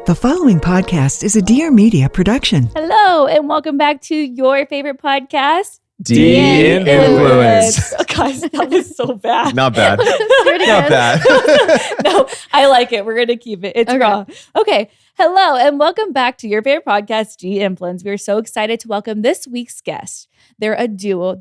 The following podcast is a Dear Media production. Hello, and welcome back to your favorite podcast, De-influence. Oh, guys, that was so bad. Not bad. Not bad. No, I like it. We're going to keep it. It's Okay. raw. Okay. Hello, and welcome back to your favorite podcast, De-influence. We are so excited to welcome this week's guest. They're a duo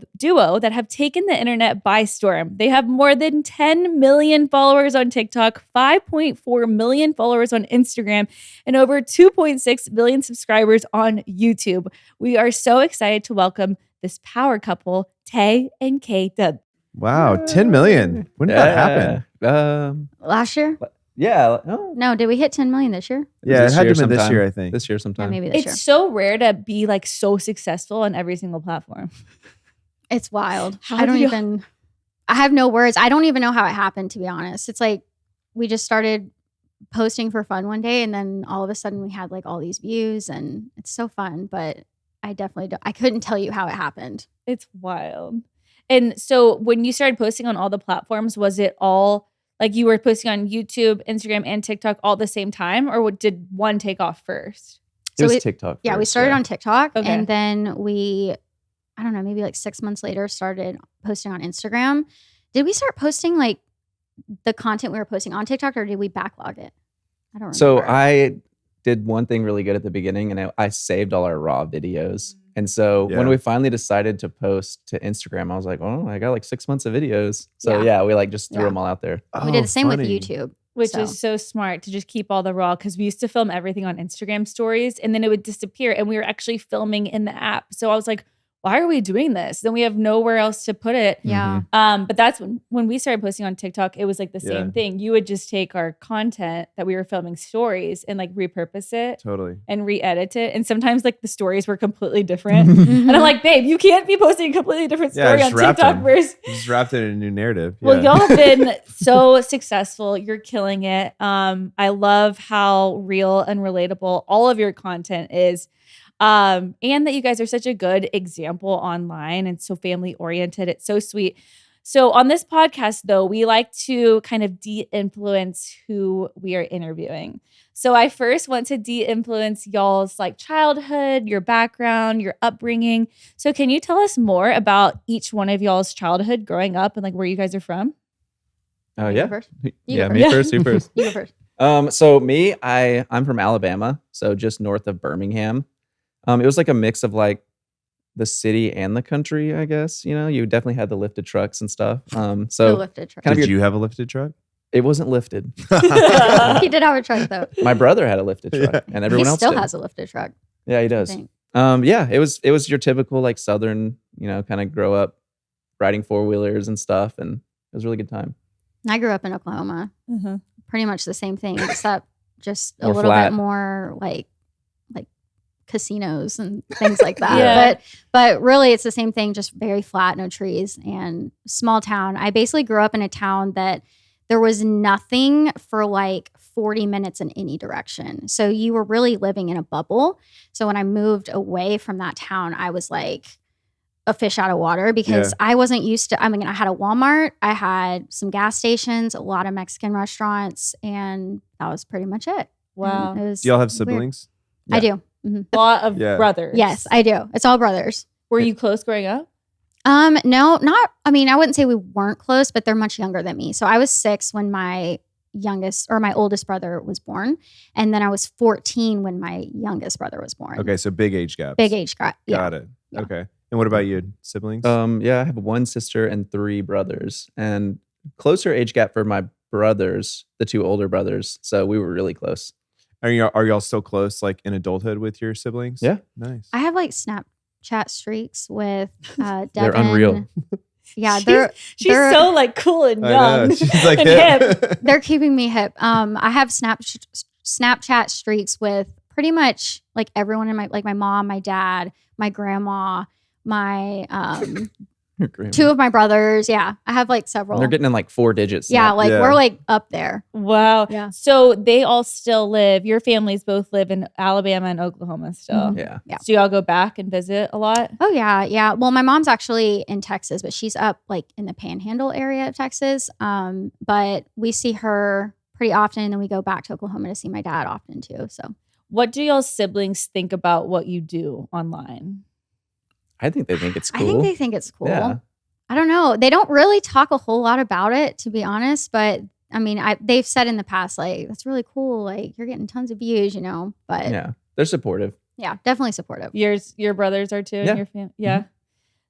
that have taken the internet by storm. They have more than 10 million followers on TikTok, 5.4 million followers on Instagram, and over 2.6 million subscribers on YouTube. We are so excited to welcome this power couple, Tay and Kay Tay. Wow, 10 million. When did that happen? Last year? Yeah. No. No, did we hit 10 million this year? Yeah, it This had to year have been this sometime. year, I think. This year Yeah, sometime. maybe this year. It's so rare to be like so successful on every single platform. It's wild. How I do I have no words. I don't even know how it happened, to be honest. It's like we just started posting for fun one day and then all of a sudden we had like all these views and it's so fun, but I definitely don't. I couldn't tell you how it happened. It's wild. And so when you started posting on all the platforms, was it all like you were posting on YouTube, Instagram, and TikTok all at the same time? Or did one take off first? It So was we- TikTok. Yeah, we first, started on TikTok Okay. and then I don't know, maybe like 6 months later started posting on Instagram. Did we start posting like the content we were posting on TikTok or did we backlog it? I don't remember. So I did one thing really good at the beginning, and I saved all our raw videos. And so Yeah. when we finally decided to post to Instagram, I was like, oh, I got like 6 months of videos. So Yeah. we like just threw Yeah. them all out there. we did the same with funny. YouTube. Which So- is so smart to just keep all the raw, because we used to film everything on Instagram stories and then it would disappear and we were actually filming in the app. So I was like, why are we doing this? Then we have nowhere else to put it. Yeah. But that's when we started posting on TikTok, it was like the Yeah. same thing. You would just take our content that we were filming stories and like repurpose it Totally. and re-edit it. And sometimes like the stories were completely different. Mhm. And I'm like, babe, you can't be posting a completely different Yeah, story on just wrap TikTok them. versus Just wrapped it in a new narrative. well, Yeah. y'all have been so successful. You're killing it. I love how real and relatable all of your content is. And that you guys are such a good example online and so family oriented. It's so sweet. So on this podcast, though, we like to kind of de-influence who we are interviewing. So I first want to de-influence y'all's like childhood, your background, your upbringing. So can you tell us more about each one of y'all's childhood growing up and like where you guys are from? Oh, You go yeah. first. Yeah, go me first. first, you first. You go first. So me, I'm from Alabama, so just north of Birmingham. It was like a mix of like the city and the country, I guess. You know, you definitely had the lifted trucks and stuff. The So lifted truck. kind of Did your- you have a lifted truck? it wasn't lifted. He did have a truck though. My brother had a lifted truck, Yeah. and everyone He else still did. has a lifted truck. Yeah, he I does. think. Yeah, it was your typical like Southern, kind of grow up riding 4-wheelers and stuff, and it was a really good time. I grew up in Oklahoma. Uh-huh. Pretty much the same thing, except just a More little flat. bit more like casinos and things like that. Yeah. But really it's the same thing, just very flat, no trees and small town. I basically grew up in a town that there was nothing for like 40 minutes in any direction. So you were really living in a bubble. So when I moved away from that town, I was like a fish out of water because I wasn't used to, I mean, I had a Walmart, I had some gas stations, a lot of Mexican restaurants, and that was pretty much it. Wow. And it was Do y'all have weird. siblings? I do. Mhm. A lot of Yeah. brothers. Yes, I do. It's all brothers. Were you close growing up? No, not, I mean, I wouldn't say we weren't close, but they're much younger than me. So I was 6 when my oldest brother was born. And then I was 14 when my youngest brother was born. Okay, so big age gaps. Big age gap. Yeah. Got it. Yeah. Okay. And what about you? Siblings? Yeah, I have one sister and 3 brothers, and closer age gap for my brothers, the 2 older brothers. So we were really close. Are y'all still close, like in adulthood, with your siblings? Yeah. Nice. I have like Snapchat streaks with Devin. They're unreal. Yeah, She's they're so like cool and I know. young. She's like and hip. they're keeping me hip. I have Snapchat streaks with pretty much like everyone in my mom, my dad, my grandma, my Your grandma. 2 of my brothers. Yeah, I have like several. And they're getting in like 4 digits. yeah, now. like Yeah. we're like up there. Wow. Yeah. So they all still live, your families both live in Alabama and Oklahoma still. Mhm. Yeah. Yeah. So y'all go back and visit a lot? Oh yeah, yeah. Well, my mom's actually in Texas, but she's up like in the Panhandle area of Texas. But we see her pretty often. And then we go back to Oklahoma to see my dad often too. So What do y'all siblings think about what you do online? I think they think it's cool. I think they think it's cool. Yeah. I don't know. They don't really talk a whole lot about it, to be honest. But I mean, they've said in the past, like, that's really cool. Like, you're getting tons of views, you know. But Yeah, they're supportive. yeah, definitely supportive. Your brothers are too, Yeah. and your family. Yeah.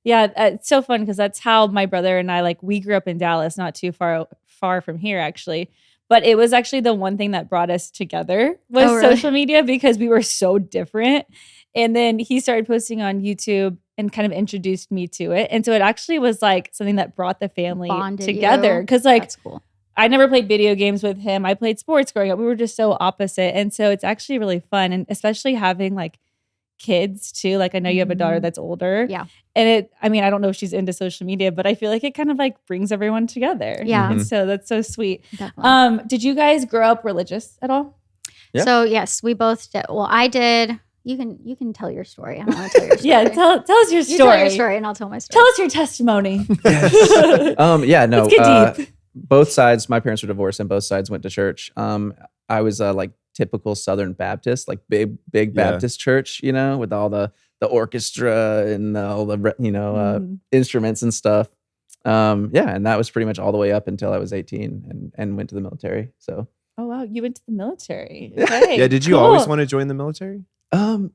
Yeah, it's so fun because that's how my brother and I, like, we grew up in Dallas, not too far from here, actually. But it was actually the one thing that brought us together was Oh, really? social media because we were so different. And then he started posting on YouTube and kind of introduced me to it. And so it actually was like something that brought the family Bonded together. you. Because like That's cool. I never played video games with him. I played sports growing up. We were just so opposite. And so it's actually really fun. And especially having like kids too. Like I know you have a daughter that's older. Yeah. And I don't know if she's into social media, but I feel like it kind of like brings everyone together. Yeah. And so that's so sweet. Definitely. Did you guys grow up religious at all? Yeah. So yes, we both did. Well, I did. You can tell your story. I don't want to tell your story. Yeah, tell us your You story. tell your story, and I'll tell my story. Tell us your testimony. Yeah, no. Let's get deep. Both sides, my parents were divorced, and both sides went to church. I was like typical Southern Baptist, like big Baptist church, you know, with all the orchestra and all the instruments and stuff. And that was pretty much all the way up until I was 18 and went to the military. So. Oh wow, you went to the military. Okay, Yeah. Did you always want to join the military?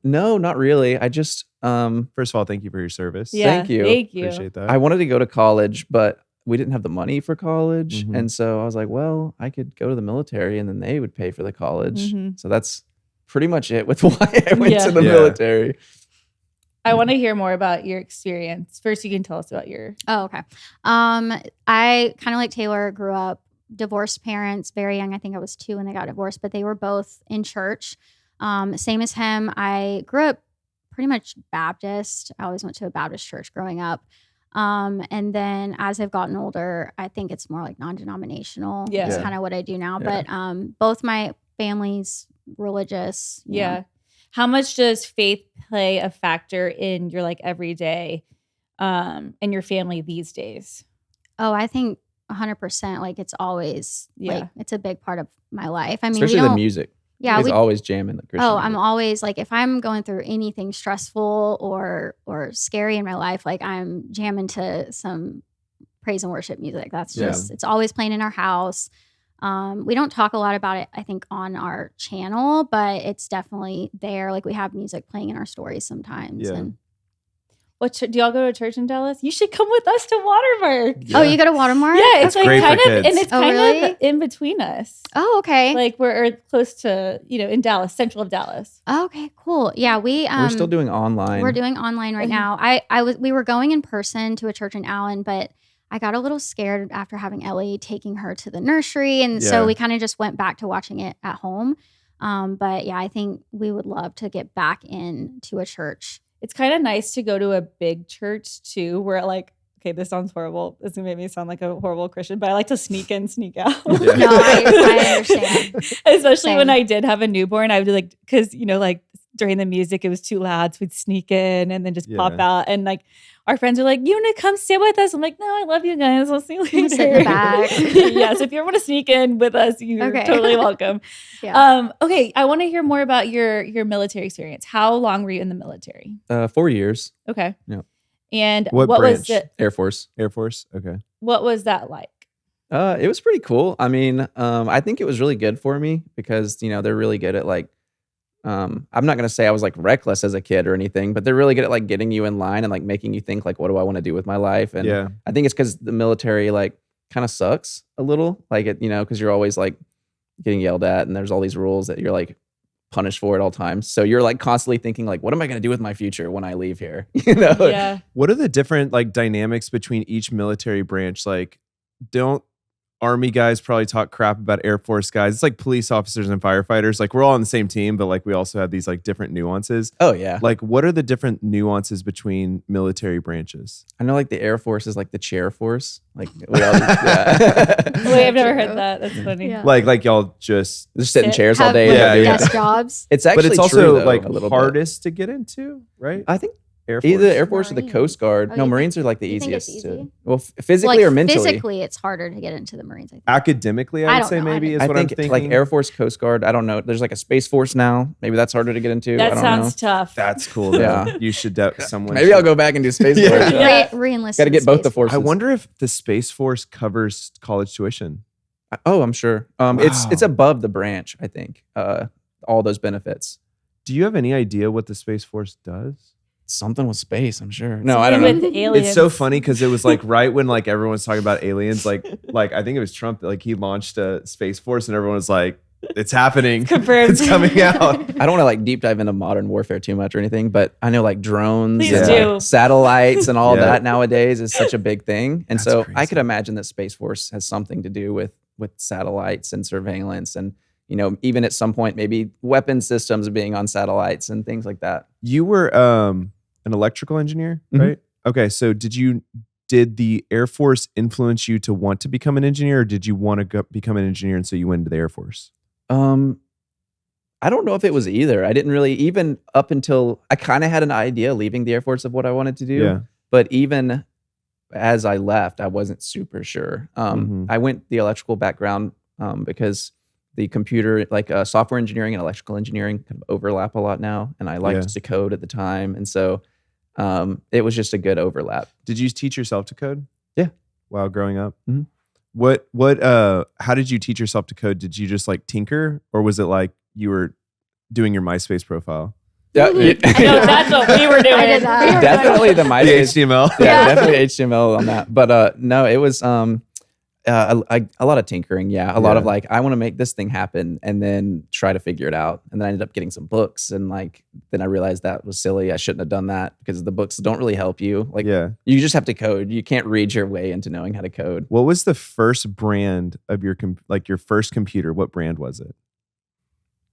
No, not really. I just First of all, thank you for your service. Yeah, Thank you. Thank you. Appreciate that. I wanted to go to college, but we didn't have the money for college. Mhm. And so I was like, well, I could go to the military and then they would pay for the college. Mhm. So that's pretty much it with why I went Yeah. to the Yeah. military. I want to hear more about your experience. First, you can tell us about your. Oh, okay. I kind of like Taylor grew up divorced parents, very young. I think I was 2 when they got divorced, but they were both in church. Same as him. I grew up pretty much Baptist. I always went to a Baptist church growing up. And then as I've gotten older, I think it's more like non-denominational. Yeah. Is Yeah. kind of what I do now. Yeah. But both my families religious. you know. Yeah. How much does faith play a factor in your like everyday and your family these days? Oh, I think 100%. Like it's always Yeah. like it's a big part of my life. I mean, Especially we the don't. music. Yeah, It's we always jamming the Christian Oh, I'm music. always like if I'm going through anything stressful or scary in my life, like I'm jamming to some praise and worship music. That's Yeah. just it's always playing in our house. We don't talk a lot about it, I think, on our channel, but it's definitely there. Like we have music playing in our stories sometimes. Yeah. And Do y'all go to church in Dallas? You should come with us to Watermark. oh, you go to Watermark? Yeah, it's like great for kind of, kids. and it's Oh, kind really? of in between us. Oh, okay. Like we're close to, in Dallas, central of Dallas. Oh, okay, cool. Yeah, We're still doing online. We're doing online right now. We were going in person to a church in Allen, but I got a little scared after having Ellie taking her to the nursery, and Yeah. so we kind of just went back to watching it at home. But yeah, I think we would love to get back into a church. It's kind of nice to go to a big church too, where like, okay, this sounds horrible. This is gonna make me sound like a horrible Christian, but I like to sneak in, sneak out. Yeah. No, I understand. Especially when Same. I did have a newborn, I would be like, because like during the music, it was too loud, so we'd sneak in and then just pop Yeah. out. And like our friends are like, "You want to come sit with us?" I'm like, "No, I love you guys. I'll see you later." gonna sit in the back. Yes, if you want to sneak in with us, you're Okay. totally welcome. Yeah. Okay, I want to hear more about your military experience. How long were you in the military? 4 years. Okay. Yeah. And What was branch? it? Air Force. Air Force. Okay. What was that like? It was pretty cool. I mean, I think it was really good for me because, they're really good at like, I'm not going to say I was like reckless as a kid or anything, but they're really good at like getting you in line and like making you think like, what do I want to do with my life? And Yeah. I think it's because the military like kind of sucks a little, like it, because you're always like getting yelled at and there's all these rules that you're like punished for at all times. So you're like constantly thinking like, what am I going to do with my future when I leave here? Yeah. What are the different like dynamics between each military branch? Like, don't Army guys probably talk crap about Air Force guys? It's like police officers and firefighters. Like we're all on the same team, but like we also have these like different nuances. Oh yeah. Like, what are the different nuances between military branches? I know like the Air Force is like the chair force. Like we all yeah. Wait, I've never heard that. That's funny. Yeah. Like y'all just, Just sit in Sit- chairs all Have, day. like, Yeah, yeah. desk jobs. It's actually but it's also true, though, like a little bit. hardest to get into, right? I think Air Force. Either the Air Force or the Marines. Coast Guard. Oh, No, you Marines are like the you think it's easiest. easy? Well, physically or mentally. Physically, it's harder to get into the Marines. I think. Academically, I I would don't say know. maybe is I what I'm think thinking. like Air Force, Coast Guard. I don't know. There's like a Space Force now. Maybe that's harder to get into. I That don't sounds know. tough. That's cool. Though. Yeah. You should someone. Maybe should. I'll go back and do Space Yeah. Force. Yeah. Re-enlist. Got to in get both the Space Force. forces. I wonder if the Space Force covers college tuition. Oh, I'm sure. It's above the branch. I think all those benefits. Do you have any idea what the Space Force does? Something with space. I'm sure. No, I don't know. With aliens. It's so funny because it was like right when like everyone was talking about aliens, like I think it was Trump, like he launched a Space Force and everyone was like, it's happening. Confirmed. It's coming out. I don't want to like deep dive into modern warfare too much or anything, but I know like drones Please and do. like, satellites and all Yeah. that nowadays is such a big thing. And That's so I crazy. could imagine that Space Force has something to do with satellites and surveillance and even at some point maybe weapon systems being on satellites and things like that. You were an electrical engineer, Mhm. right? Okay, so did the Air Force influence you to want to become an engineer, or did you want to become an engineer and so you went into the Air Force? I don't know if it was either. I didn't really, even up until I kind of had an idea leaving the Air Force of what I wanted to do. Yeah. But even as I left, I wasn't super sure. Mhm. I went the electrical background because the computer, like software engineering and electrical engineering kind of overlap a lot now. And I liked to code at the time. And so it was just a good overlap. Did you teach yourself to code? Yeah. While growing up? Mhm. How did you teach yourself to code? Did you just like tinker, or was it like you were doing your MySpace profile? Yeah, I know that's what we were doing. I did that. definitely the The MySpace. HTML? Yeah, definitely HTML on that. But no, it was a lot of tinkering. Yeah, a lot of like, I want to make this thing happen and then try to figure it out. And then I ended up getting some books, and like then I realized that was silly. I shouldn't have done that because the books don't really help you. Like, you just have to code. You can't read your way into knowing how to code. What was the first brand of your your first computer? What brand was it?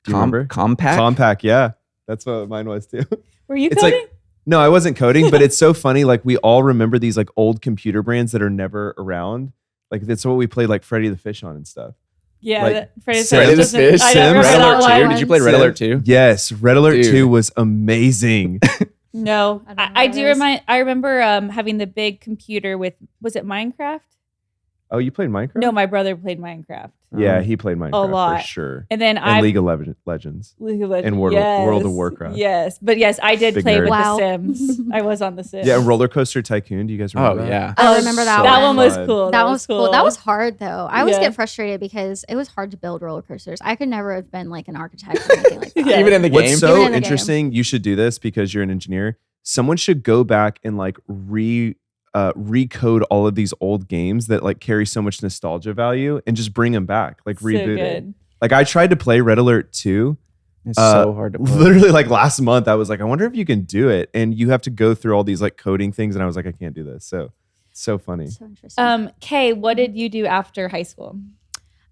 Do you remember? Compact. Compaq, yeah. That's what mine was too. Were you It's coding? like, no, I wasn't coding, but it's so funny. Like we all remember these like old computer brands that are never around. Like that's what we played like Freddy the Fish on and stuff. Yeah, like, Freddy Freddy the Fish, I don't Sims. remember Red that Alert one. 2. Did you play Red Alert 2? Yes, Red Alert Dude. 2 was amazing. No, I don't know I what do it is. I remember having the big computer with, was it Minecraft? Oh, you played Minecraft? No, my brother played Minecraft. Yeah, he played Minecraft lot. for sure. And then And League of Legends. League of Legends. and World of Warcraft. Yes. But yes, I did Big play nerd. with Wow. The Sims. I was on The Sims. Yeah, Roller Coaster Tycoon. Do you guys remember Oh that? yeah. I remember that That one. one was fun. cool. That was cool. That was hard though. I always Yeah. get frustrated because it was hard to build roller coasters. I could never have been like an architect or anything like that. Yeah. Even in the game. What's Even so in the interesting, you should do this because you're an engineer. Someone should go back and like recode all of these old games that like carry so much nostalgia value and just bring them back, like So reboot it. good. Like I tried to play Red Alert 2. It's so hard to play. Literally like last month, I was like, I wonder if you can do it. And you have to go through all these like coding things. And I was like, I can't do this. So funny. So interesting. Kay, what did you do after high school?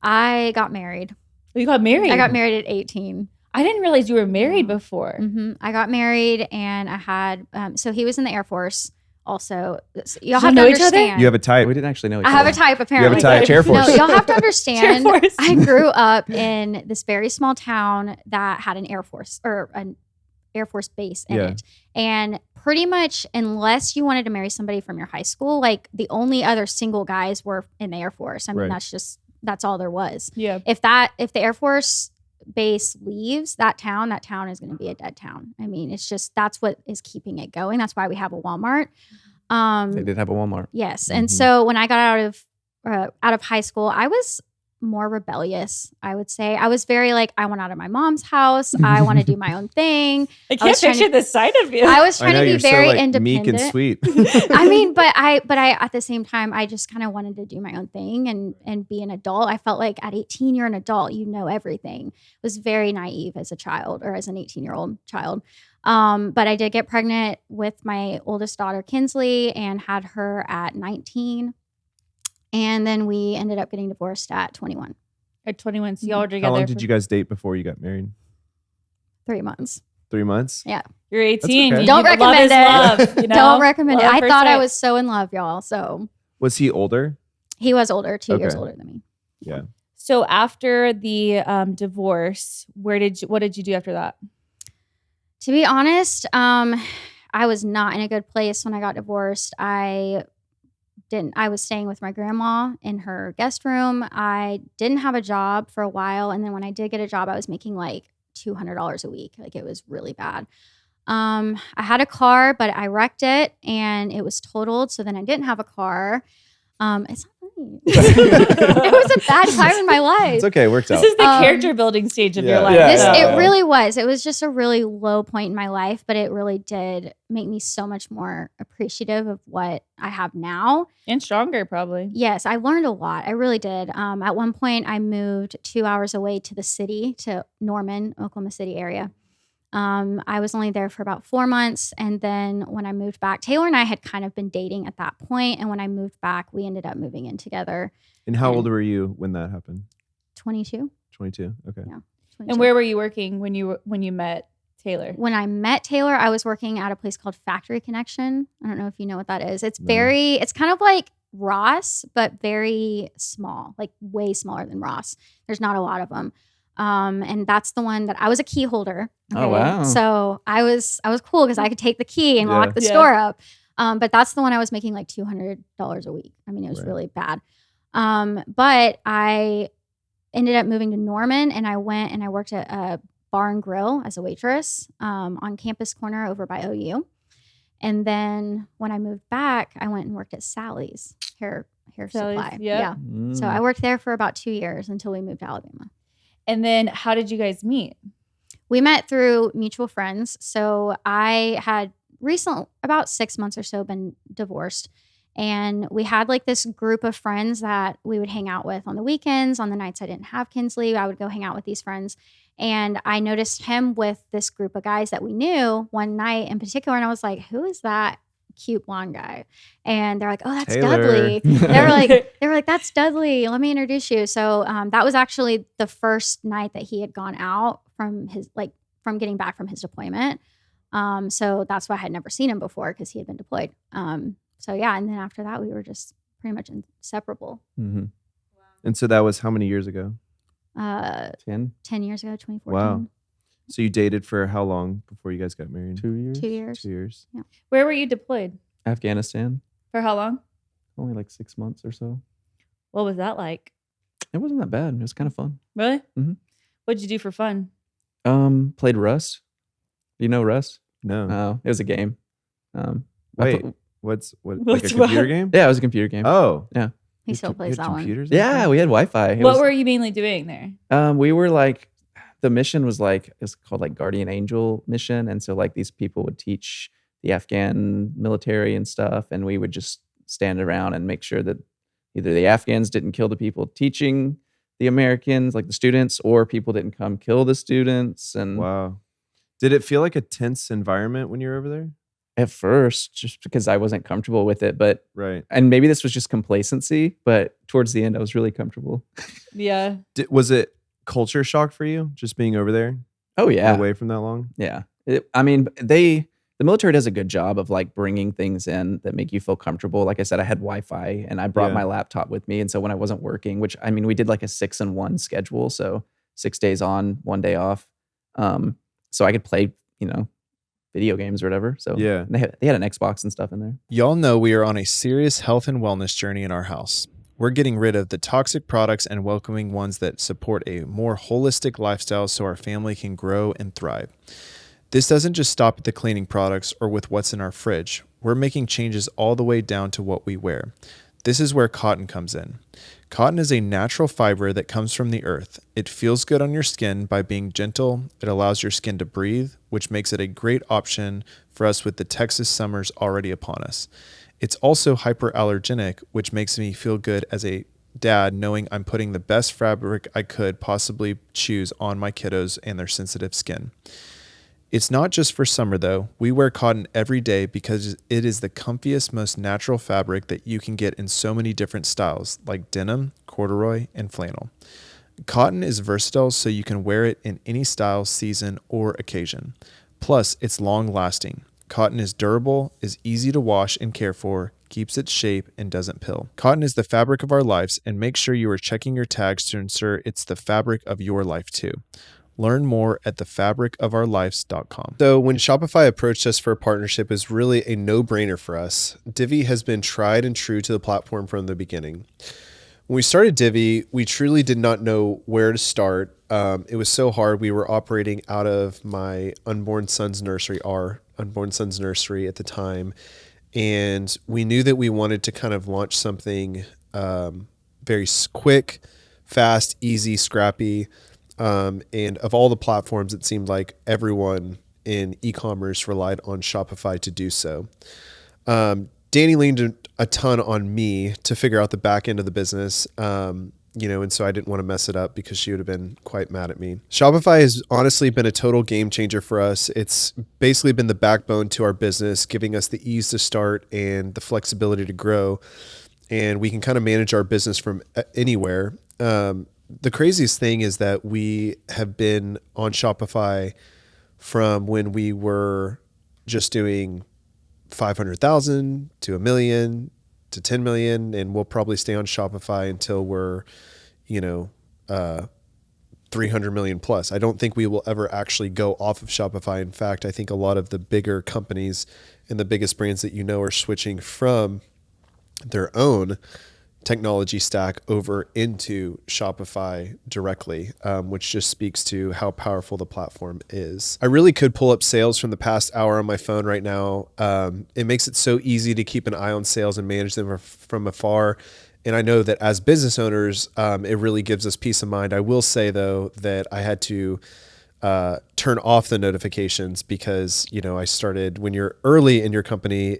I got married. You got married. I got married at 18. I didn't realize you were married before. I got married and I had, so he was in the Air Force also. Y'all Did have you to know each other? understand. You have a type. We didn't actually know each I have a other. type apparently. type. Chair Force. No, y'all have to Chair understand. Force. I grew up in this very small town that had an Air Force or an Air Force base in Yeah. it. And pretty much, unless you wanted to marry somebody from your high school, like the only other single guys were in the Air Force. I mean, Right. that's all there was. Yeah. If the Air Force base leaves that town is going to be a dead town. I mean, it's just, that's what is keeping it going. That's why we have a Walmart. They did have a Walmart. Yes. And Mhm. so when I got out of high school, I was more rebellious, I would say. I was very like, I want out of my mom's house. I want to do my own thing. I can't was trying picture to- the side of you. I was I trying know to be you're very so like independent. meek and sweet. I mean, but I at the same time, I just kind of wanted to do my own thing and be an adult. I felt like at 18, you're an adult, you know everything. I was very naive as a child or as an 18-year-old child. But I did get pregnant with my oldest daughter, Kinsley, and had her at 19. And then we ended up getting divorced at 21. At 21, so y'all were together. How long did you guys date before you got married? 3 months. 3 months? Yeah. You're 18. okay. Don't love recommend is it. Love, you know? Don't recommend Love it. I first thought I sight. was so in love, y'all. So Was he older? he was older, 2 years Okay. older than me. Yeah. So after the divorce, what did you do after that? To be honest, I was not in a good place when I got divorced. I was staying with my grandma in her guest room. I didn't have a job for a while. And then when I did get a job, I was making like $200 a week. Like it was really bad. I had a car, but I wrecked it and it was totaled. So then I didn't have a car. It's not funny. It was a bad time in my life. It's okay. It worked out. This is the character building stage of your life. Yeah. It really was. It was just a really low point in my life, but it really did make me so much more appreciative of what I have now. And stronger, probably. Yes, I learned a lot. I really did. At one point, I moved 2 hours away to the city, to Norman, Oklahoma City area. I was only there for about 4 months. And then when I moved back, Taylor and I had kind of been dating at that point. And when I moved back, we ended up moving in together. And how old were you when that happened? 22. 22. Okay. Yeah. 22. And where were you working when you met Taylor? When I met Taylor, I was working at a place called Factory Connection. I don't know if you know what that is. It's it's kind of like Ross, but very small, like way smaller than Ross. There's not a lot of them. And that's the one that I was a key holder. Okay? Oh, wow. So I was cool because I could take the key and lock the store up. But that's the one I was making like $200 a week. I mean, it was really bad. But I ended up moving to Norman and I went and I worked at a bar and grill as a waitress, on Campus Corner over by OU. And then when I moved back, I went and worked at Sally's hair supply. Yeah. So I worked there for about 2 years until we moved to Alabama. And then how did you guys meet? We met through mutual friends. So I had about 6 months or so, been divorced. And we had like this group of friends that we would hang out with on the weekends. On the nights I didn't have Kinsley, I would go hang out with these friends. And I noticed him with this group of guys that we knew one night in particular. And I was like, who is that cute blonde guy? And they're like, oh, that's Taylor. Dudley. they were like, that's Dudley. Let me introduce you. So that was actually the first night that he had gone out from getting back from his deployment. So that's why I had never seen him before because he had been deployed. So yeah, and then after that, we were just pretty much inseparable. Mm-hmm. Wow. And so that was how many years ago? 10 years ago, 2014. Wow. So you dated for how long before you guys got married? 2 years. 2 years. 2 years. Yeah. Where were you deployed? Afghanistan. For how long? Only like 6 months or so. What was that like? It wasn't that bad. It was kind of fun. Really? Mm-hmm. What'd you do for fun? Played Rust. You know Rust? No. Oh, it was a game. Wait. What's like a computer game? Yeah, it was a computer game. Oh. Yeah. He still plays that one. Yeah, we had Wi-Fi. What were you mainly doing there? We were like, the mission was like, it's called like Guardian Angel mission. And so like these people would teach the Afghan military and stuff. And we would just stand around and make sure that either the Afghans didn't kill the people teaching the Americans, like the students, or people didn't come kill the students. And wow. Did it feel like a tense environment when you were over there? At first, just because I wasn't comfortable with it, but right. And maybe this was just complacency, but towards the end, I was really comfortable. Yeah. Was it culture shock for you just being over there? Oh yeah, away from that long. Yeah, the military does a good job of like bringing things in that make you feel comfortable. Like I said, I had Wi-Fi and I brought my laptop with me, and so when I wasn't working, which I mean, we did like a 6-in-1 schedule, so 6 days on, 1 day off, so I could play, video games or whatever. So yeah, they had an Xbox and stuff in there. Y'all know we are on a serious health and wellness journey in our house. We're getting rid of the toxic products and welcoming ones that support a more holistic lifestyle so our family can grow and thrive. This doesn't just stop at the cleaning products or with what's in our fridge. We're making changes all the way down to what we wear. This is where cotton comes in. Cotton is a natural fiber that comes from the earth. It feels good on your skin by being gentle. It allows your skin to breathe, which makes it a great option for us with the Texas summers already upon us. It's also hyperallergenic, which makes me feel good as a dad knowing I'm putting the best fabric I could possibly choose on my kiddos and their sensitive skin. It's not just for summer though. We wear cotton every day because it is the comfiest, most natural fabric that you can get in so many different styles like denim, corduroy, and flannel. Cotton is versatile so you can wear it in any style, season, or occasion. Plus, it's long lasting. Cotton is durable, is easy to wash and care for, keeps its shape, and doesn't pill. Cotton is the fabric of our lives, and make sure you are checking your tags to ensure it's the fabric of your life too. Learn more at thefabricofourlives.com. So when Shopify approached us for a partnership, it was really a no-brainer for us. Divvy has been tried and true to the platform from the beginning. When we started Divvy, we truly did not know where to start. It was so hard. We were operating out of my unborn son's nursery, our unborn son's nursery at the time. And we knew that we wanted to kind of launch something very quick, fast, easy, scrappy. And of all the platforms, it seemed like everyone in e-commerce relied on Shopify to do so. Dani leaned a ton on me to figure out the back end of the business, and so I didn't want to mess it up because she would have been quite mad at me. Shopify has honestly been a total game changer for us. It's basically been the backbone to our business, giving us the ease to start and the flexibility to grow. And we can kind of manage our business from anywhere. The craziest thing is that we have been on Shopify from when we were just doing 500,000 to $1 million to 10 million. And we'll probably stay on Shopify until we're, 300 million plus. I don't think we will ever actually go off of Shopify. In fact, I think a lot of the bigger companies and the biggest brands that are switching from their own technology stack over into Shopify directly, which just speaks to how powerful the platform is. I really could pull up sales from the past hour on my phone right now. It makes it so easy to keep an eye on sales and manage them from afar. And I know that as business owners, it really gives us peace of mind. I will say though, that I had to turn off the notifications because, I started when you're early in your company,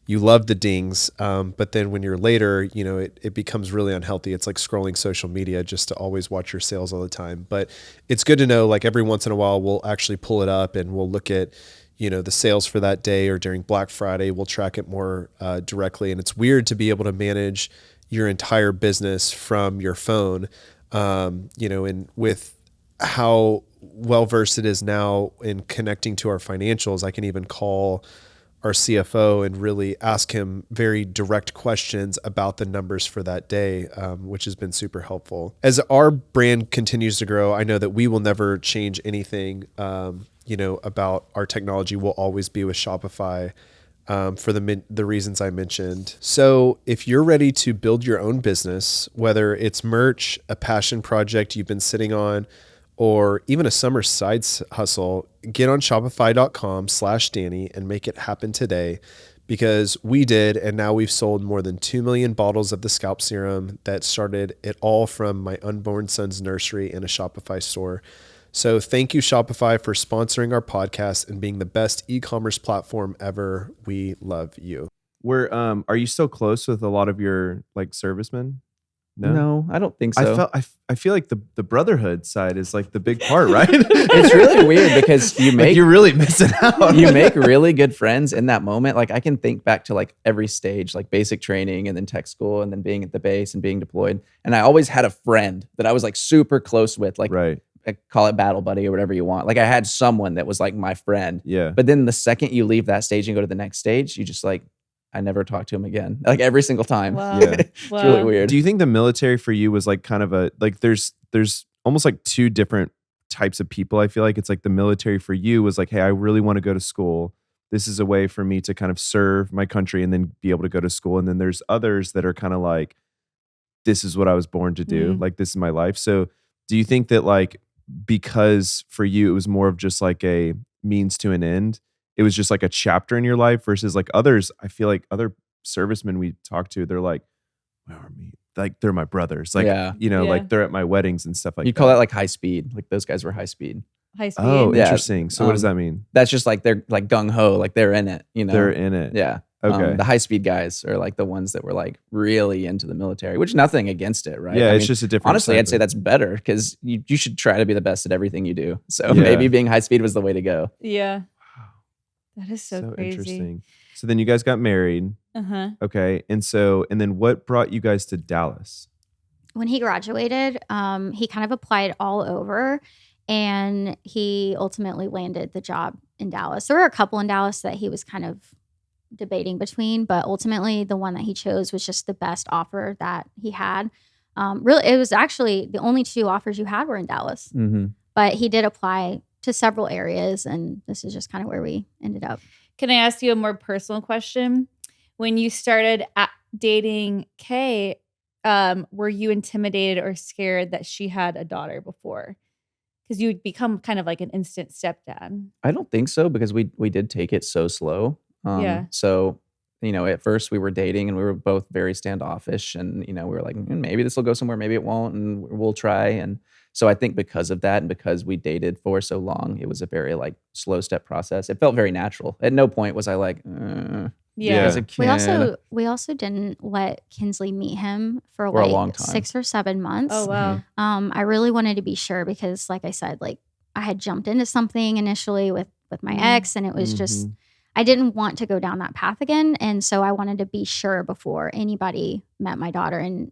you love the dings. But then when you're later, it becomes really unhealthy. It's like scrolling social media just to always watch your sales all the time. But it's good to know, like every once in a while, we'll actually pull it up and we'll look at, the sales for that day, or during Black Friday, we'll track it more directly. And it's weird to be able to manage your entire business from your phone, and with how well-versed it is now in connecting to our financials, I can even call our CFO and really ask him very direct questions about the numbers for that day, which has been super helpful. As our brand continues to grow, I know that we will never change anything, about our technology. We'll always be with Shopify for the reasons I mentioned. So if you're ready to build your own business, whether it's merch, a passion project you've been sitting on, or even a summer side hustle, get on shopify.com/Dani and make it happen today, because we did. And now we've sold more than 2 million bottles of the scalp serum that started it all from my unborn son's nursery in a Shopify store. So thank you, Shopify, for sponsoring our podcast and being the best e-commerce platform ever. We love you. Are you still close with a lot of your servicemen? No, I don't think so. I feel like the brotherhood side is like the big part, right? It's really weird because you're really missing out. You make really good friends in that moment. Like I can think back to every stage, like basic training and then tech school and then being at the base and being deployed. And I always had a friend that I was super close with, right. I call it battle buddy or whatever you want. Like I had someone that was like my friend. Yeah. But then the second you leave that stage and go to the next stage, you just I never talked to him again. Like every single time. Wow. Yeah. It's really weird. Do you think the military for you was kind of there's almost two different types of people? I feel like it's the military for you was hey, I really want to go to school. This is a way for me to kind of serve my country and then be able to go to school. And then there's others that are kind of this is what I was born to do. This is my life. So do you think that because for you, it was more of just a means to an end? It was just a chapter in your life versus others. I feel like other servicemen we talk to, they're where are me? They're my brothers. They're at my weddings and stuff like that. You call that high speed. Those guys were high speed. High speed. Oh, Yeah. interesting. So what does that mean? That's just they're gung ho. They're in it, They're in it. Yeah. Okay. The high speed guys are the ones that were really into the military, which nothing against it, right? Yeah, it's just a different. Honestly, I'd say type that's better because you should try to be the best at everything you do. So Yeah. maybe being high speed was the way to go. Yeah. That is so crazy. Interesting. So then you guys got married. Uh-huh. Okay. And then what brought you guys to Dallas? When he graduated, he kind of applied all over, and he ultimately landed the job in Dallas. There were a couple in Dallas that he was kind of debating between, but ultimately the one that he chose was just the best offer that he had. Really, it was actually the only two offers you had were in Dallas. Mm-hmm. But he did apply to several areas, and this is just kind of where we ended up. Can I ask you a more personal question? When you started dating Kay, were you intimidated or scared that she had a daughter before? Because you would become kind of like an instant stepdad. I don't think so, because we did take it so slow. Yeah. So, at first we were dating and we were both very standoffish, and, we were like, maybe this will go somewhere, maybe it won't, and we'll try. And so I think because of that and because we dated for so long, it was a very like slow step process. It felt very natural. At no point was I like, Yeah. as a kid. We also didn't let Kinsley meet him for a like long time. 6 or 7 months. Oh, wow. I really wanted to be sure because, like I said, like I had jumped into something initially with my ex, and it was just I didn't want to go down that path again, and so I wanted to be sure before anybody met my daughter. And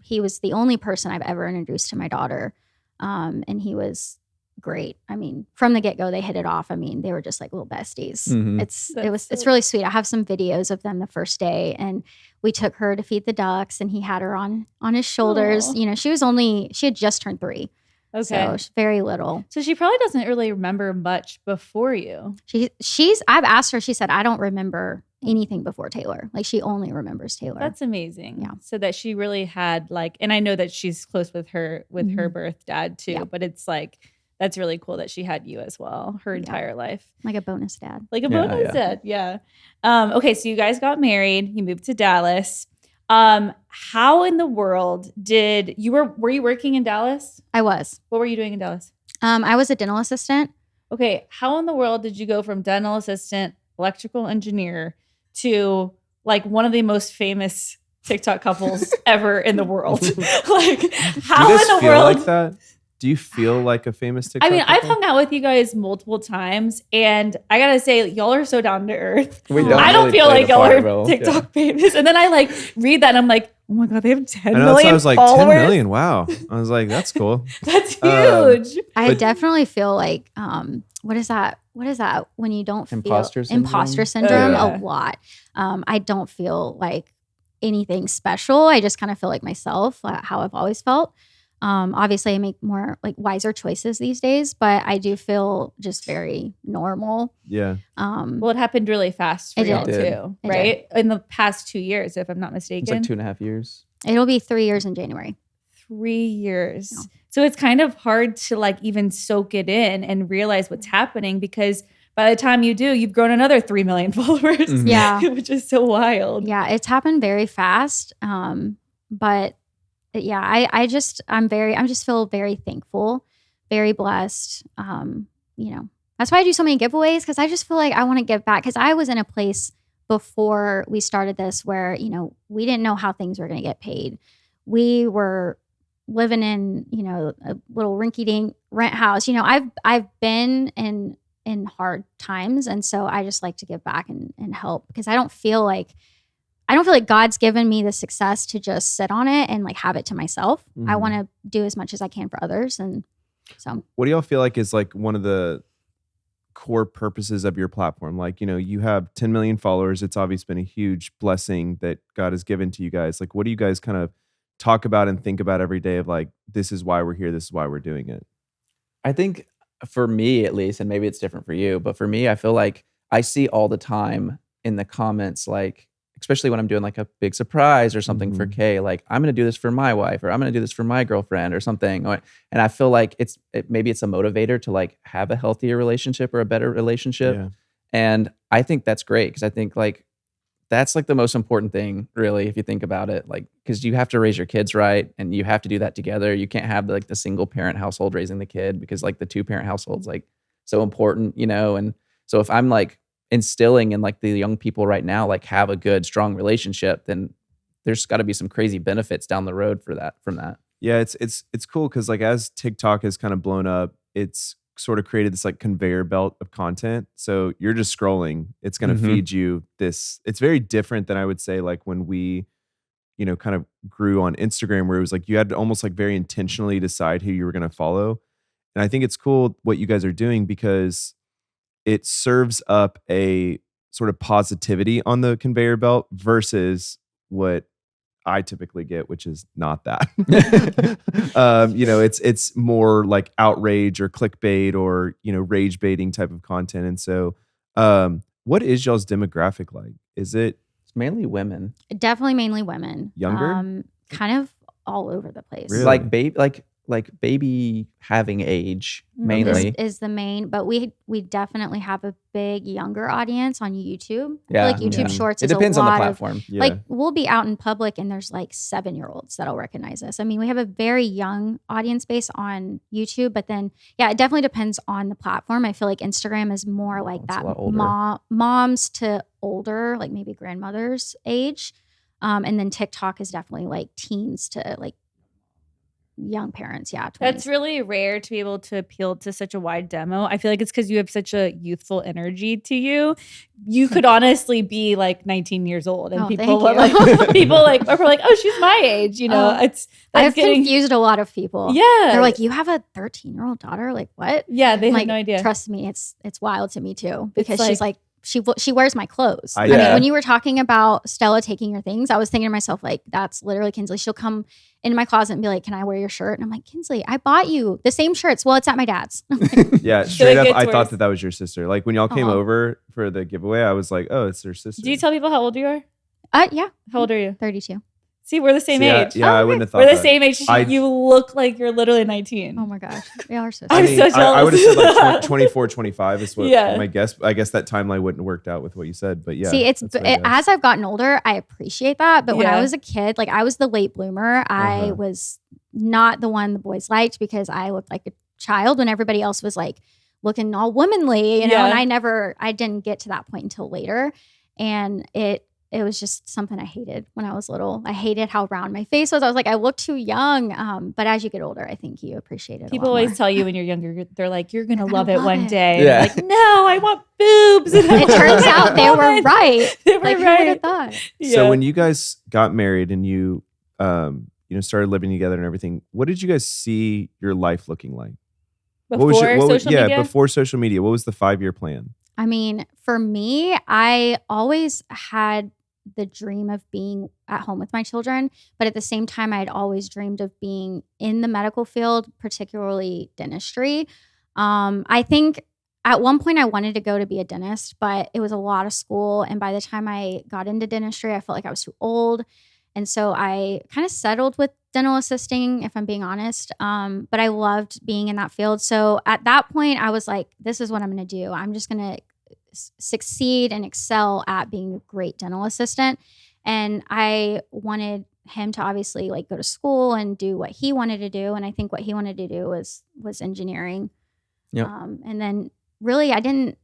he was the only person I've ever introduced to my daughter, and he was great. I mean, from the get-go, they hit it off. I mean, they were just like little besties. It's really sweet. I have some videos of them the first day, and we took her to feed the ducks, and he had her on his shoulders. Aww. She had just turned 3. Okay. So she's very little. So she probably doesn't really remember much before you. I've asked her, she said, I don't remember anything before Taylor. Like she only remembers Taylor. That's amazing. Yeah. So that she really had like, and I know that she's close with her birth dad too, Yeah. but it's like, that's really cool that she had you as well, her entire life. Like a bonus dad. Like a bonus dad. Yeah. Okay. So you guys got married, you moved to Dallas. How in the world were you working in Dallas? I was. What were you doing in Dallas? I was a dental assistant. Okay. How in the world did you go from dental assistant, electrical engineer to like one of the most famous TikTok couples ever in the world? Like how Do you guys in the feel world? like that? Do you feel like a famous TikTok? I mean, I've couple? hung out with you guys multiple times, and I gotta say, y'all are so down to earth. We I don't really feel play like the y'all part are well. TikTok famous. And then I like read that, and I'm like, oh my god, they have 10 I know, million I was like, followers. 10 million. Wow. I was like, that's cool. That's huge. I But- definitely feel like what is that when you don't Imposter feel syndrome? imposter syndrome Yeah. a lot. I don't feel like anything special. I just kind of feel like myself, how I've always felt. Obviously I make more like wiser choices these days, but I do feel just very normal. Yeah. Well, it happened really fast for It y'all did. too, It right? In the past 2 years, if I'm not mistaken. It's like 2.5 years. It'll be 3 years in January. 3 years. Yeah. So it's kind of hard to like even soak it in and realize what's happening because by the time you do, you've grown another 3 million followers. Mhm. Yeah. Which is so wild. Yeah, it's happened very fast. But yeah, I just feel very thankful, very blessed. That's why I do so many giveaways, because I just feel like I want to give back. Because I was in a place before we started this where, we didn't know how things were going to get paid. We were living in, a little rinky-dink rent house. I've been in hard times. And so I just like to give back and help, because I don't feel like God's given me the success to just sit on it and like have it to myself. I Mhm. want to do as much as I can for others. And so What do y'all feel like is like one of the core purposes of your platform? Like, you have 10 million followers. It's obviously been a huge blessing that God has given to you guys. Like, what do you guys kind of talk about and think about every day of like, this is why we're here. This is why we're doing it. I think for me at least, and maybe it's different for you, but for me, I feel like I see all the time in the comments, like, especially when I'm doing like a big surprise or something for Kay, like I'm going to do this for my wife, or I'm going to do this for my girlfriend or something. And I feel like maybe it's a motivator to like have a healthier relationship or a better relationship. Yeah. And I think that's great, because I think like that's like the most important thing, really, if you think about it, like, because you have to raise your kids right, and you have to do that together. You can't have like the single parent household raising the kid, because like the 2-parent household's like so important, And so if I'm like instilling in like the young people right now, like have a good, strong relationship, then there's got to be some crazy benefits down the road from that. Yeah, it's cool because like as TikTok has kind of blown up, it's sort of created this like conveyor belt of content. So you're just scrolling. It's going to feed you this. It's very different than I would say like when we, kind of grew on Instagram, where it was like you had to almost like very intentionally decide who you were going to follow. And I think it's cool what you guys are doing, because it serves up a sort of positivity on the conveyor belt versus what I typically get, which is not that. It's more like outrage or clickbait or, rage baiting type of content. And so what is y'all's demographic like? Is it mainly women? Definitely mainly women. Younger? Kind of all over the place. Really? Like baby having age mainly is the main, but we definitely have a big younger audience on YouTube. Yeah, I feel like YouTube Shorts it is depends a on the lot platform. Yeah. like we'll be out in public and there's like 7-year-olds that'll recognize us. I mean, we have a very young audience base on YouTube, but then it definitely depends on the platform. I feel like Instagram is more like It's a that lot older. moms to older, like maybe grandmothers age. And then TikTok is definitely like teens to like young parents. Yeah. 20s. That's really rare to be able to appeal to such a wide demo. I feel like it's because you have such a youthful energy to you. You could honestly be like 19 years old, and people are thank like, oh, she's my age. I've confused a lot of people. Yeah, they're like, you have a 13-year-old daughter? Like what? Yeah, they have like, no idea. Trust me, it's wild to me too, because It's she's like. She wears my clothes. I Yeah. mean, when you were talking about Stella taking your things, I was thinking to myself, like, that's literally Kinsley. She'll come into my closet and be like, "Can I wear your shirt?" And I'm like, "Kinsley, I bought you the same shirts." Well, it's at my dad's. Yeah, So straight it up, gets I worse. thought that was your sister. Like when y'all came Aw. over for the giveaway, I was like, oh, it's her sister. Do you tell people how old you are? Yeah, How old are you? 32. See, we're the same age. Yeah, I wouldn't have thought We're the that. same age. You look like you're literally 19. Oh my gosh, we are so. I'm sweet. so jealous. I would have said like 24, 25 is what Yeah. my guess. I guess that timeline wouldn't have worked out with what you said, but yeah. See, that's what I guess. as I've gotten older, I appreciate that. But when Yeah. I was a kid, like I was the late bloomer. I was not the one the boys liked because I looked like a child when everybody else was like looking all womanly, And I didn't get to that point until later, and it was just something I hated when I was little. I hated how round my face was. I was like, I look too young. But as you get older, I think you appreciate it. People a lot always more. tell you when you're younger, they're like, you're going to gonna love it love one it. day. Yeah. And you're like, no, I want boobs. And It turns out they were right. They were Like, who would have right. thought? So when you guys got married and you started living together and everything, what did you guys see your life looking like? Before social media? Before social media, what was the 5-year plan? I mean, for me, I always had the dream of being at home with my children, but at the same time, I had always dreamed of being in the medical field, particularly dentistry. I think at one point I wanted to go to be a dentist, but it was a lot of school. And by the time I got into dentistry, I felt like I was too old. And so I kind of settled with dental assisting, if I'm being honest. But I loved being in that field. So at that point, I was like, this is what I'm going to do. I'm just going to succeed and excel at being a great dental assistant. And I wanted him to obviously like go to school and do what he wanted to do. And I think what he wanted to do was engineering. Yep. And then really I didn't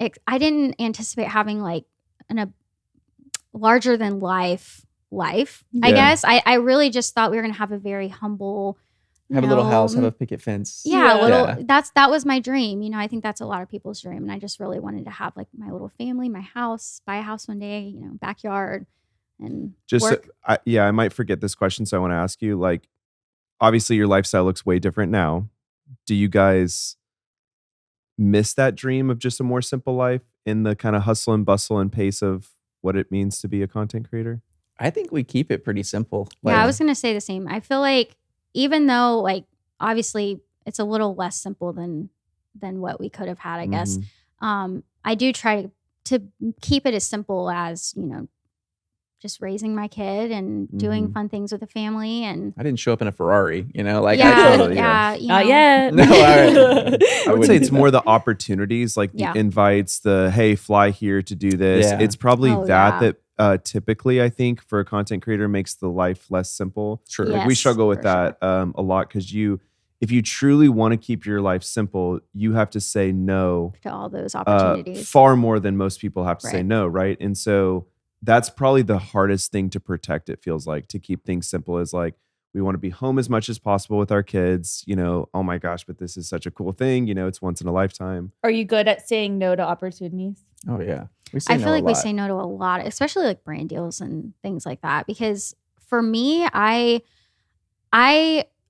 anticipate having like a larger than life, I Yeah. guess. I really just thought we were going to have a very humble, Have a little house, have a picket fence. yeah. That was my dream. I think that's a lot of people's dream. And I just really wanted to have like my little family, my house, buy a house one day, backyard and work. I might forget this question. So I want to ask you, like, obviously your lifestyle looks way different now. Do you guys miss that dream of just a more simple life in the kind of hustle and bustle and pace of what it means to be a content creator? I think we keep it pretty simple. Yeah, I was going to say the same. I feel like even though like obviously it's a little less simple than what we could have had, I guess. I do try to keep it as simple as, just raising my kid and doing fun things with the family. And I didn't show up in a Ferrari, like yeah. Not yet. No, all right. I would say it's more the opportunities, like the Yeah. invites, the hey, fly here to do this. Yeah. It's probably Oh, that typically I think for a content creator makes the life less simple. True. Like we Yes, struggle with for that a lot because if you truly want to keep your life simple, you have to say no to all those opportunities. far more than most people have to say Right. no, right? And so that's probably the hardest thing to protect, it feels like, to keep things simple is like, we want to be home as much as possible with our kids, oh my gosh, but this is such a cool thing, it's once in a lifetime. Are you good at saying no to opportunities? Oh yeah. We say I no feel a like we lot. say no to a lot, especially like brand deals and things like that. Because for me, I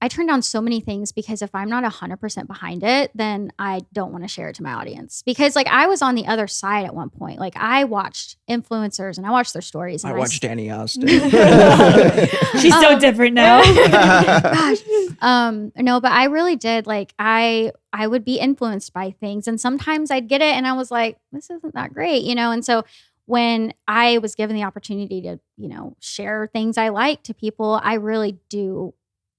I turn down so many things because if I'm not 100% behind it, then I don't want to share it to my audience. Because like I was on the other side at one point. Like I watched influencers and I watched their stories. And I watched Dani Austin. She's so different now. Gosh. No, but I really did. Like I would be influenced by things, and sometimes I'd get it and I was like, this isn't that great, you know? And so when I was given the opportunity to, you know, share things I like to people, I really do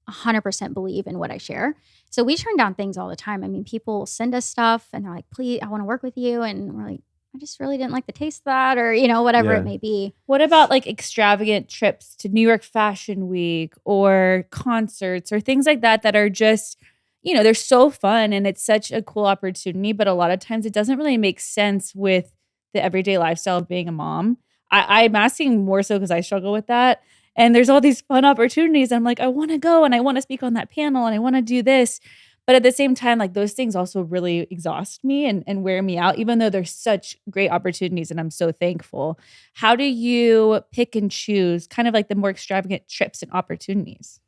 100% believe in what I share. So we turn down things all the time. I mean, people send us stuff and they're like, please, I want to work with you. And we're like, I just really didn't like the taste of that, or, you know, whatever it may be. What about like extravagant trips to New York Fashion Week or concerts or things like that that are just, you know, they're so fun and it's such a cool opportunity, but a lot of times it doesn't really make sense with the everyday lifestyle of being a mom. I'm asking more so because I struggle with that. And there's all these fun opportunities. I'm like, I want to go and I want to speak on that panel and I want to do this. But at the same time, like those things also really exhaust me and wear me out, even though they're such great opportunities and I'm so thankful. How do you pick and choose kind of like the more extravagant trips and opportunities?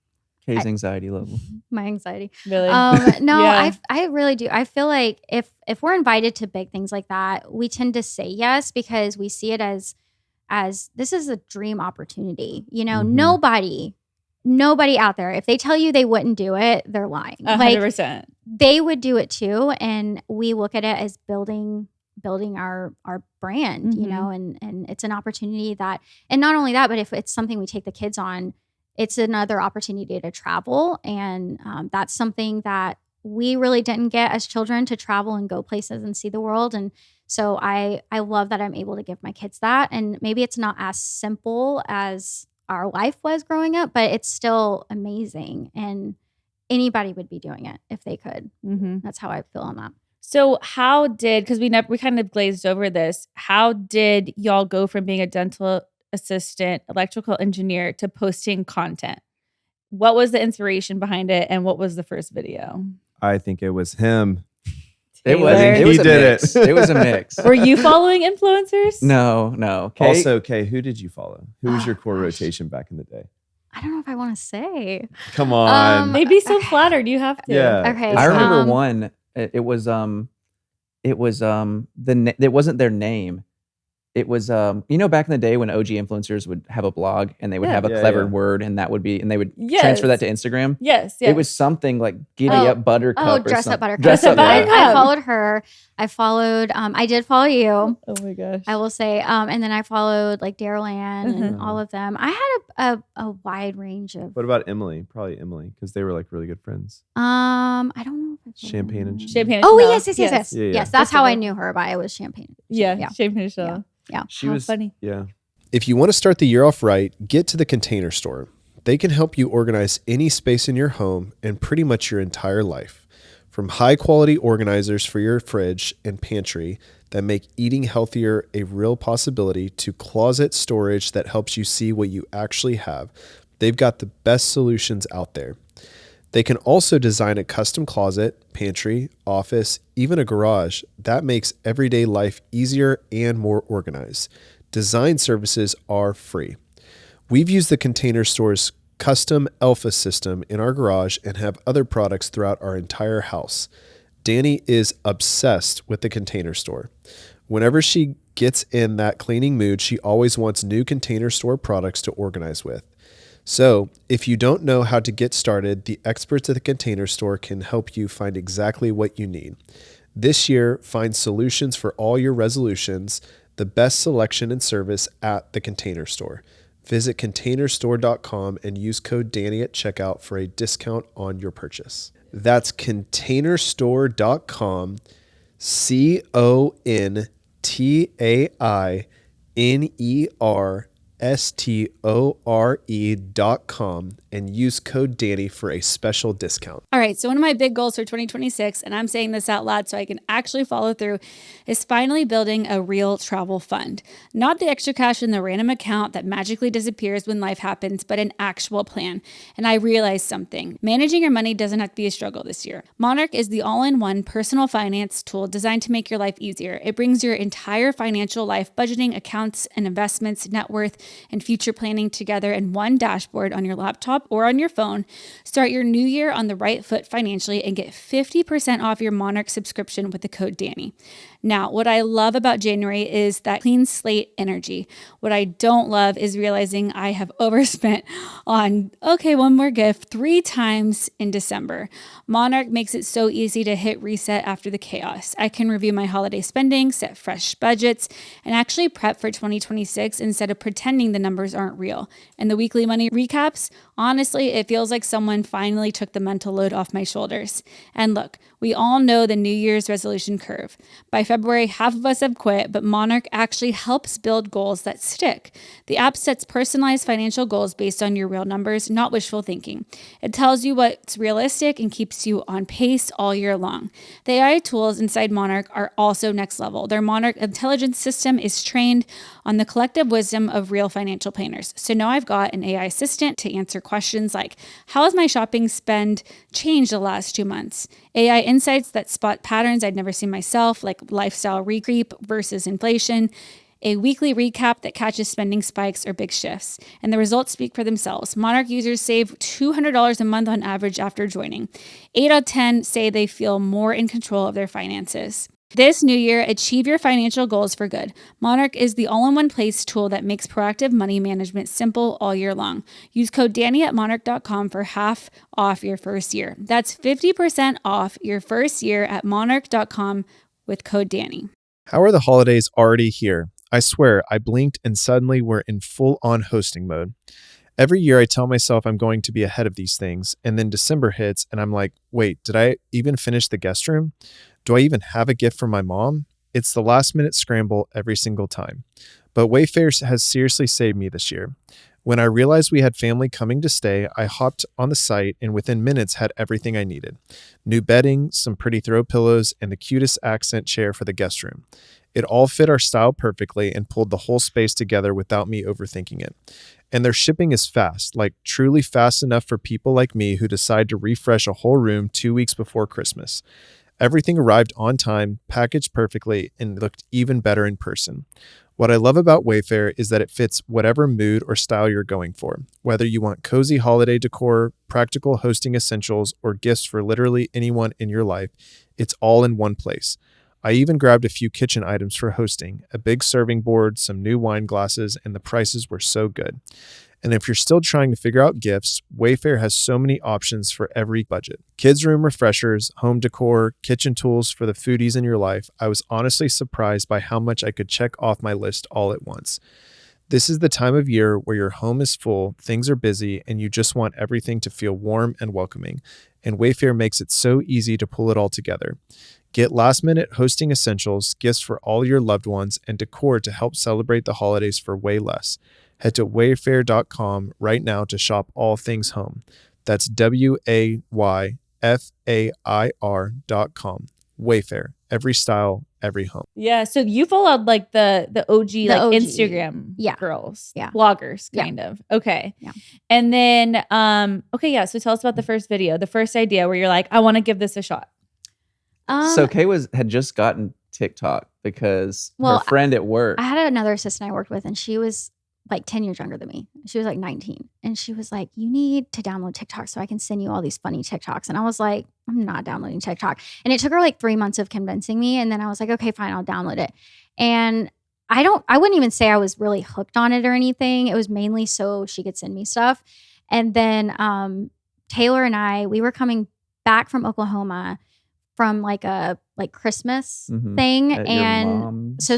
Kay's anxiety level. My anxiety. Really? No, Yeah. I really do. I feel like if we're invited to big things like that, we tend to say yes because we see it as this is a dream opportunity. You know, nobody out there, if they tell you they wouldn't do it, they're lying. 100%. Like they would do it too. And we look at it as building our brand, you know, and it's an opportunity that, and not only that, but if it's something we take the kids on, it's another opportunity to travel. And that's something that we really didn't get as children, to travel and go places and see the world. And so I love that I'm able to give my kids that. And maybe it's not as simple as our life was growing up, but it's still amazing. And anybody would be doing it if they could. That's how I feel on that. So how did, because we kind of glazed over this, how did y'all go from being a dental assistant, electrical engineer to posting content? What was the inspiration behind it? And what was the first video? I think it was him. It was He a did mix. it. It was a mix. Were you following influencers? No. Kay, Also, Kay, who did you follow? Who was your core gosh. rotation back in the day? I don't know if I want to say. Come on. They'd be so flattered. You have to. Yeah. Okay. I remember one. It wasn't their name. It was you know, back in the day when OG influencers would have a blog and they would have a clever word and that would be, and they would transfer that to Instagram. Yes. It was something like Giddy Up Buttercup. Oh, or Dress something. Up Buttercup. Dress Up Buttercup. I followed her. I followed, I did follow you. Oh my gosh. I will say. And then I followed like Daryl Ann and all of them. I had a wide range of. What about Emily? Probably Emily, because they were like really good friends. I don't know if I Champagne and Champagne. Oh, Chanel. yes. Yeah, yeah. Yes, that's how I knew her by. It was Champagne. Yeah. Champagne Chanel. Yeah. She How was funny. Yeah. If you want to start the year off right, get to the Container Store. They can help you organize any space in your home and pretty much your entire life. From high quality organizers for your fridge and pantry that make eating healthier a real possibility, to closet storage that helps you see what you actually have, they've got the best solutions out there. They can also design a custom closet, pantry, office, even a garage that makes everyday life easier and more organized. Design services are free. We've used the Container Store's custom Alpha system in our garage and have other products throughout our entire house. Dani is obsessed with the Container Store. Whenever she gets in that cleaning mood, she always wants new Container Store products to organize with. So, if you don't know how to get started, the experts at the Container Store can help you find exactly what you need. This year, find solutions for all your resolutions, the best selection and service at the Container Store. Visit containerstore.com and use code Dani at checkout for a discount on your purchase. That's containerstore.com, containerstore.com, and use code Dani for a special discount. All right, so one of my big goals for 2026, and I'm saying this out loud so I can actually follow through, is finally building a real travel fund. Not the extra cash in the random account that magically disappears when life happens, but an actual plan. And I realized something. Managing your money doesn't have to be a struggle this year. Monarch is the all-in-one personal finance tool designed to make your life easier. It brings your entire financial life, budgeting, accounts, and investments, net worth, and future planning together in one dashboard on your laptop or on your phone. Start your new year on the right foot financially and get 50% off your Monarch subscription with the code Dani. Now, what I love about January is that clean slate energy. What I don't love is realizing I have overspent on, one more gift 3 times in December. Monarch makes it so easy to hit reset after the chaos. I can review my holiday spending, set fresh budgets, and actually prep for 2026 instead of pretending the numbers aren't real. And the weekly money recaps, honestly, it feels like someone finally took the mental load off my shoulders. And look, we all know the New Year's resolution curve. By February, half of us have quit, but Monarch actually helps build goals that stick. The app sets personalized financial goals based on your real numbers, not wishful thinking. It tells you what's realistic and keeps you on pace all year long. The AI tools inside Monarch are also next level. Their Monarch intelligence system is trained on the collective wisdom of real financial planners. So now I've got an AI assistant to answer questions like, how has my shopping spend changed the last 2 months? AI insights that spot patterns I'd never seen myself, like lifestyle recreep versus inflation, a weekly recap that catches spending spikes or big shifts. And the results speak for themselves. Monarch users save $200 a month on average after joining. 8 out of 10 say they feel more in control of their finances. This new year, achieve your financial goals for good. Monarch is the all-in-one place tool that makes proactive money management simple all year long. Use code Dani at monarch.com for half off your first year. That's 50% off your first year at monarch.com with code Dani. How are the holidays already here? I swear, I blinked and suddenly we're in full-on hosting mode. Every year I tell myself I'm going to be ahead of these things, and then December hits and I'm like, wait, did I even finish the guest room? Do I even have a gift for my mom? It's the last minute scramble every single time. But Wayfair has seriously saved me this year. When I realized we had family coming to stay, I hopped on the site and within minutes had everything I needed. New bedding, some pretty throw pillows, and the cutest accent chair for the guest room. It all fit our style perfectly and pulled the whole space together without me overthinking it. And their shipping is fast, like truly fast enough for people like me who decide to refresh a whole room 2 weeks before Christmas. Everything arrived on time, packaged perfectly, and looked even better in person. What I love about Wayfair is that it fits whatever mood or style you're going for. Whether you want cozy holiday decor, practical hosting essentials, or gifts for literally anyone in your life, it's all in one place. I even grabbed a few kitchen items for hosting, a big serving board, some new wine glasses, and the prices were so good. And if you're still trying to figure out gifts, Wayfair has so many options for every budget. Kids' room refreshers, home decor, kitchen tools for the foodies in your life. I was honestly surprised by how much I could check off my list all at once. This is the time of year where your home is full, things are busy, and you just want everything to feel warm and welcoming. And Wayfair makes it so easy to pull it all together. Get last-minute hosting essentials, gifts for all your loved ones, and decor to help celebrate the holidays for way less. Head to wayfair.com right now to shop all things home. That's WAYFAIR.com. Wayfair, every style, every home. Yeah, so you followed like the OG like OG. Instagram girls, Yeah. bloggers kind of. Okay. Yeah. And then so tell us about the first video, the first idea where you're like, I want to give this a shot. So Kay had just gotten TikTok because her friend at work. I had another assistant I worked with, and she was like 10 years younger than me. She was like 19. And she was like, you need to download TikTok so I can send you all these funny TikToks. And I was like, I'm not downloading TikTok. And it took her like 3 months of convincing me. And then I was like, okay, fine, I'll download it. And I wouldn't even say I was really hooked on it or anything. It was mainly so she could send me stuff. And then Taylor and we were coming back from Oklahoma from like a Christmas thing. And so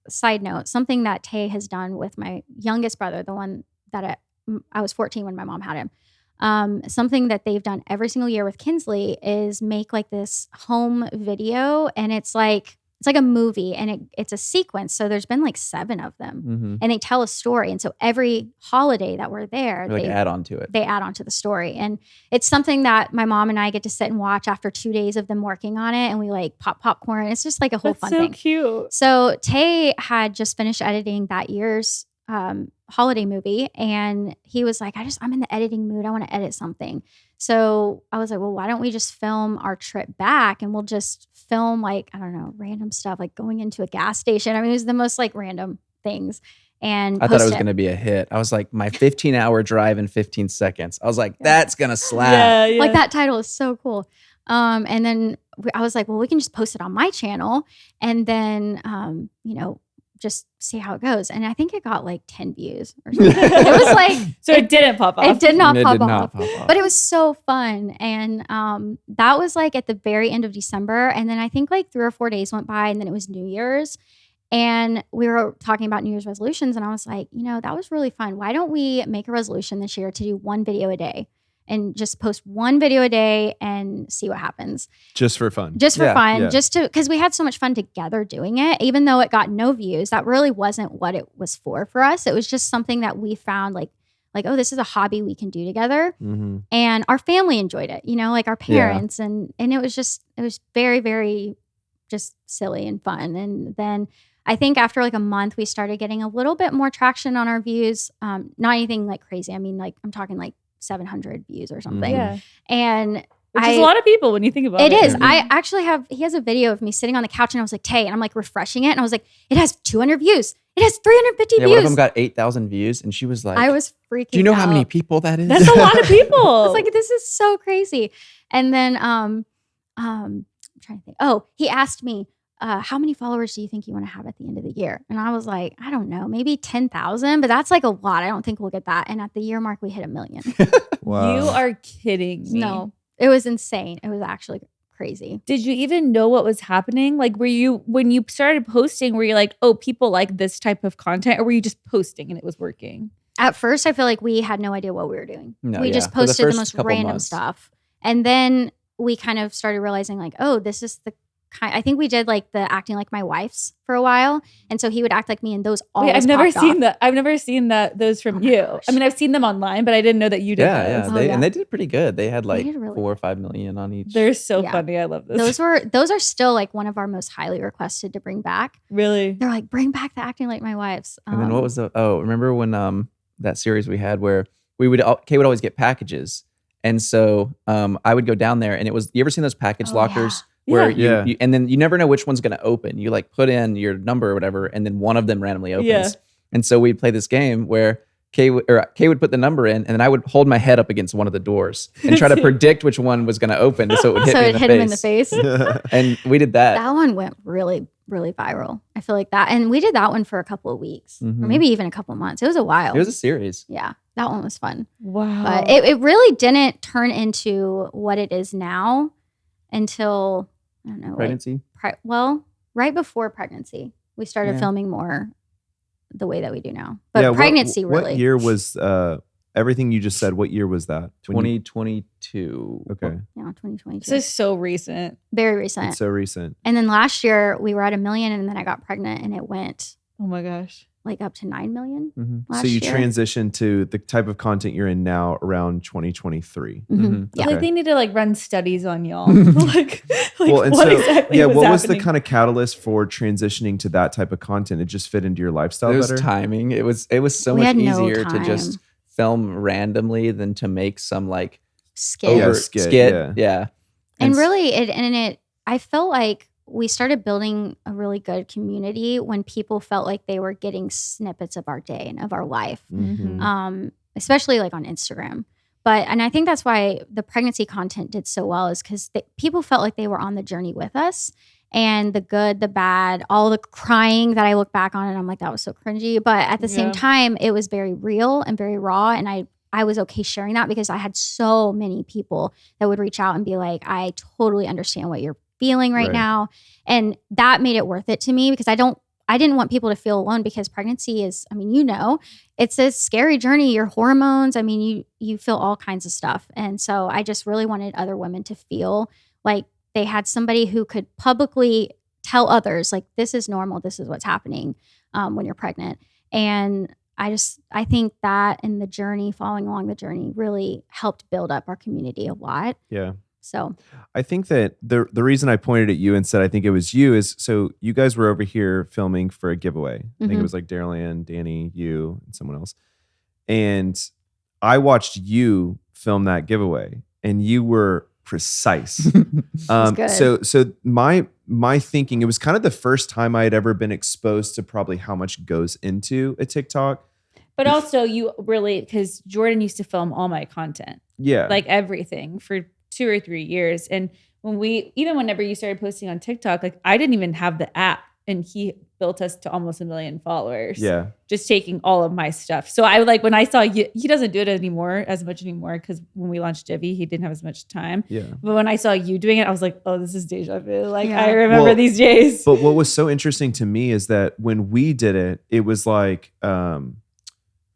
side note, something that Tay has done with my youngest brother, the one that I was 14 when my mom had him. Something that they've done every single year with Kinsley is make like this home video, and it's like a movie, and it's a sequence. So there's been like 7 of them, and they tell a story. And so every holiday that we're there, they add on to it. They add on to the story, and it's something that my mom and I get to sit and watch after 2 days of them working on it, and we like pop popcorn. It's just like a whole fun thing. So cute. So Tay had just finished editing that year's holiday movie, and he was like, I'm in the editing mood. I want to edit something. So I was like, well, why don't we just film our trip back, and we'll just film like, I don't know, random stuff, like going into a gas station. I mean, it was the most like random things. and I thought it post was going to be a hit. I was like, my 15-hour drive in 15 seconds. I was like, that's going to slap. Yeah. Like that title is so cool. And then I was like, well, we can just post it on my channel and then, just see how it goes. And I think it got like 10 views or something. It was like, So it didn't pop off. It did not pop off. off. But it was so fun. And that was like at the very end of December. And then I think like 3 or 4 days went by and then it was New Year's. And we were talking about New Year's resolutions. And I was like, that was really fun. Why don't we make a resolution this year to do 1 video a day? And just post 1 video a day and see what happens. Just for fun. Just for fun. Yeah. Just to, because we had so much fun together doing it, even though it got no views. That really wasn't what it was for us. It was just something that we found like, oh, this is a hobby we can do together. Mm-hmm. And our family enjoyed it, like our parents. And it was very, very just silly and fun. And then I think after like a month, we started getting a little bit more traction on our views. Not anything like crazy. I mean, like I'm talking like 700 views or something. Yeah. And Which is a lot of people when you think about it. It is. I actually he has a video of me sitting on the couch and I was like, Tay, and I'm like refreshing it. And I was like, it has 200 views. It has 350 views. One of them got 8,000 views. And she was like, I was freaking do you know how out. many people that is? That's a lot of people. I was like, this is so crazy. And then I'm trying to think. Oh, he asked me, how many followers do you think you want to have at the end of the year? And I was like, I don't know, maybe 10,000, but that's like a lot. I don't think we'll get that. And at the year mark, we hit 1 million. Wow. You are kidding me. No, it was insane. It was actually crazy. Did you even know what was happening? Like, when you started posting, were you like, oh, people like this type of content? Or were you just posting and it was working? At first, I feel like we had no idea what we were doing. No, we yeah. just For the posted the first most couple random months. stuff. And then we kind of started realizing like, oh, this is the kind. I think we did like the acting like my wife's for a while. And so he would act like me and those always Wait, I've never popped seen off. that. I've never seen those from you. gosh. I mean, I've seen them online, but I didn't know that you did Yeah. those. They, yeah. And they did pretty good. They had like did really 4 or 5 million on each. They're so Yeah. funny. I love this. Those are still like one of our most highly requested to bring back. Really? They're like, bring back the acting like my wife's. And then what was remember when that series we had where Kay would always get packages. And so I would go down there and it was, you ever seen those package Oh, lockers yeah. where Yeah. you and then you never know which one's going to open. You like put in your number or whatever, and then one of them randomly opens. Yeah. And so we'd play this game where Kay would put the number in, and then I would hold my head up against one of the doors and try to predict which one was going to open, so it would hit so me it hit him in the face. And we did that. That one went really, really viral. I feel like that. And we did that one for a couple of weeks Mhm. or maybe even a couple of months. It was a while. It was a series. Yeah, that one was fun. Wow. But it really didn't turn into what it is now until, I don't know, like, Pregnancy. right before pregnancy. We started Yeah. filming more the way that we do now. But Yeah, pregnancy really. What year was everything you just said? What year was that? When you- 2022. Okay. Yeah, 2022. This is so recent. Very recent. It's so recent. And then last year we were at 1 million and then I got pregnant and it went Oh my gosh. like up to 9 million Mhm. last So you year. transitioned to the type of content you're in now around 2023. Mhm. Mhm. Yeah. Like they need to like run studies on y'all. like Well, and what so exactly yeah, was what was the happening? kind of catalyst for transitioning to that type of content? It just fit into your lifestyle It was better. timing. It was so We much had no easier to time. just film randomly than to make some like Skit. Yeah, over skit, Yeah. And s- really I felt like we started building a really good community when people felt like they were getting snippets of our day and of our life. Mhm. Especially like on Instagram. And I think that's why the pregnancy content did so well is because people felt like they were on the journey with us, and the good, the bad, all the crying that I look back on and I'm like, that was so cringy. But at the same Yeah. time, it was very real and very raw. And I was okay sharing that because I had so many people that would reach out and be like, I totally understand what you're feeling right Right. now. And that made it worth it to me because I didn't want people to feel alone because pregnancy is, I mean, it's a scary journey. Your hormones, I mean, you feel all kinds of stuff. And so I just really wanted other women to feel like they had somebody who could publicly tell others, like, this is normal. This is what's happening when you're pregnant. And I think that in the journey, following along the journey really helped build up our community a lot. Yeah. So I think that the reason I pointed at you and said I think it was you is so you guys were over here filming for a giveaway. I think it Mhm. was like Daryl Ann, Dani, you, and someone else. And I watched you film that giveaway, and you were precise. good. So my thinking, it was kind of the first time I had ever been exposed to probably how much goes into a TikTok. But also you really, because Jordan used to film all my content, Yeah. like everything for 2 or 3 years. And whenever you started posting on TikTok, like I didn't even have the app, and he built us to almost 1 million followers. Yeah. Just taking all of my stuff. So I like, when I saw you, he doesn't do it as much anymore. Because when we launched Divi, he didn't have as much time. Yeah. But when I saw you doing it, I was like, oh, this is deja vu. Like Yeah. I remember these days. But what was so interesting to me is that when we did it, it was like,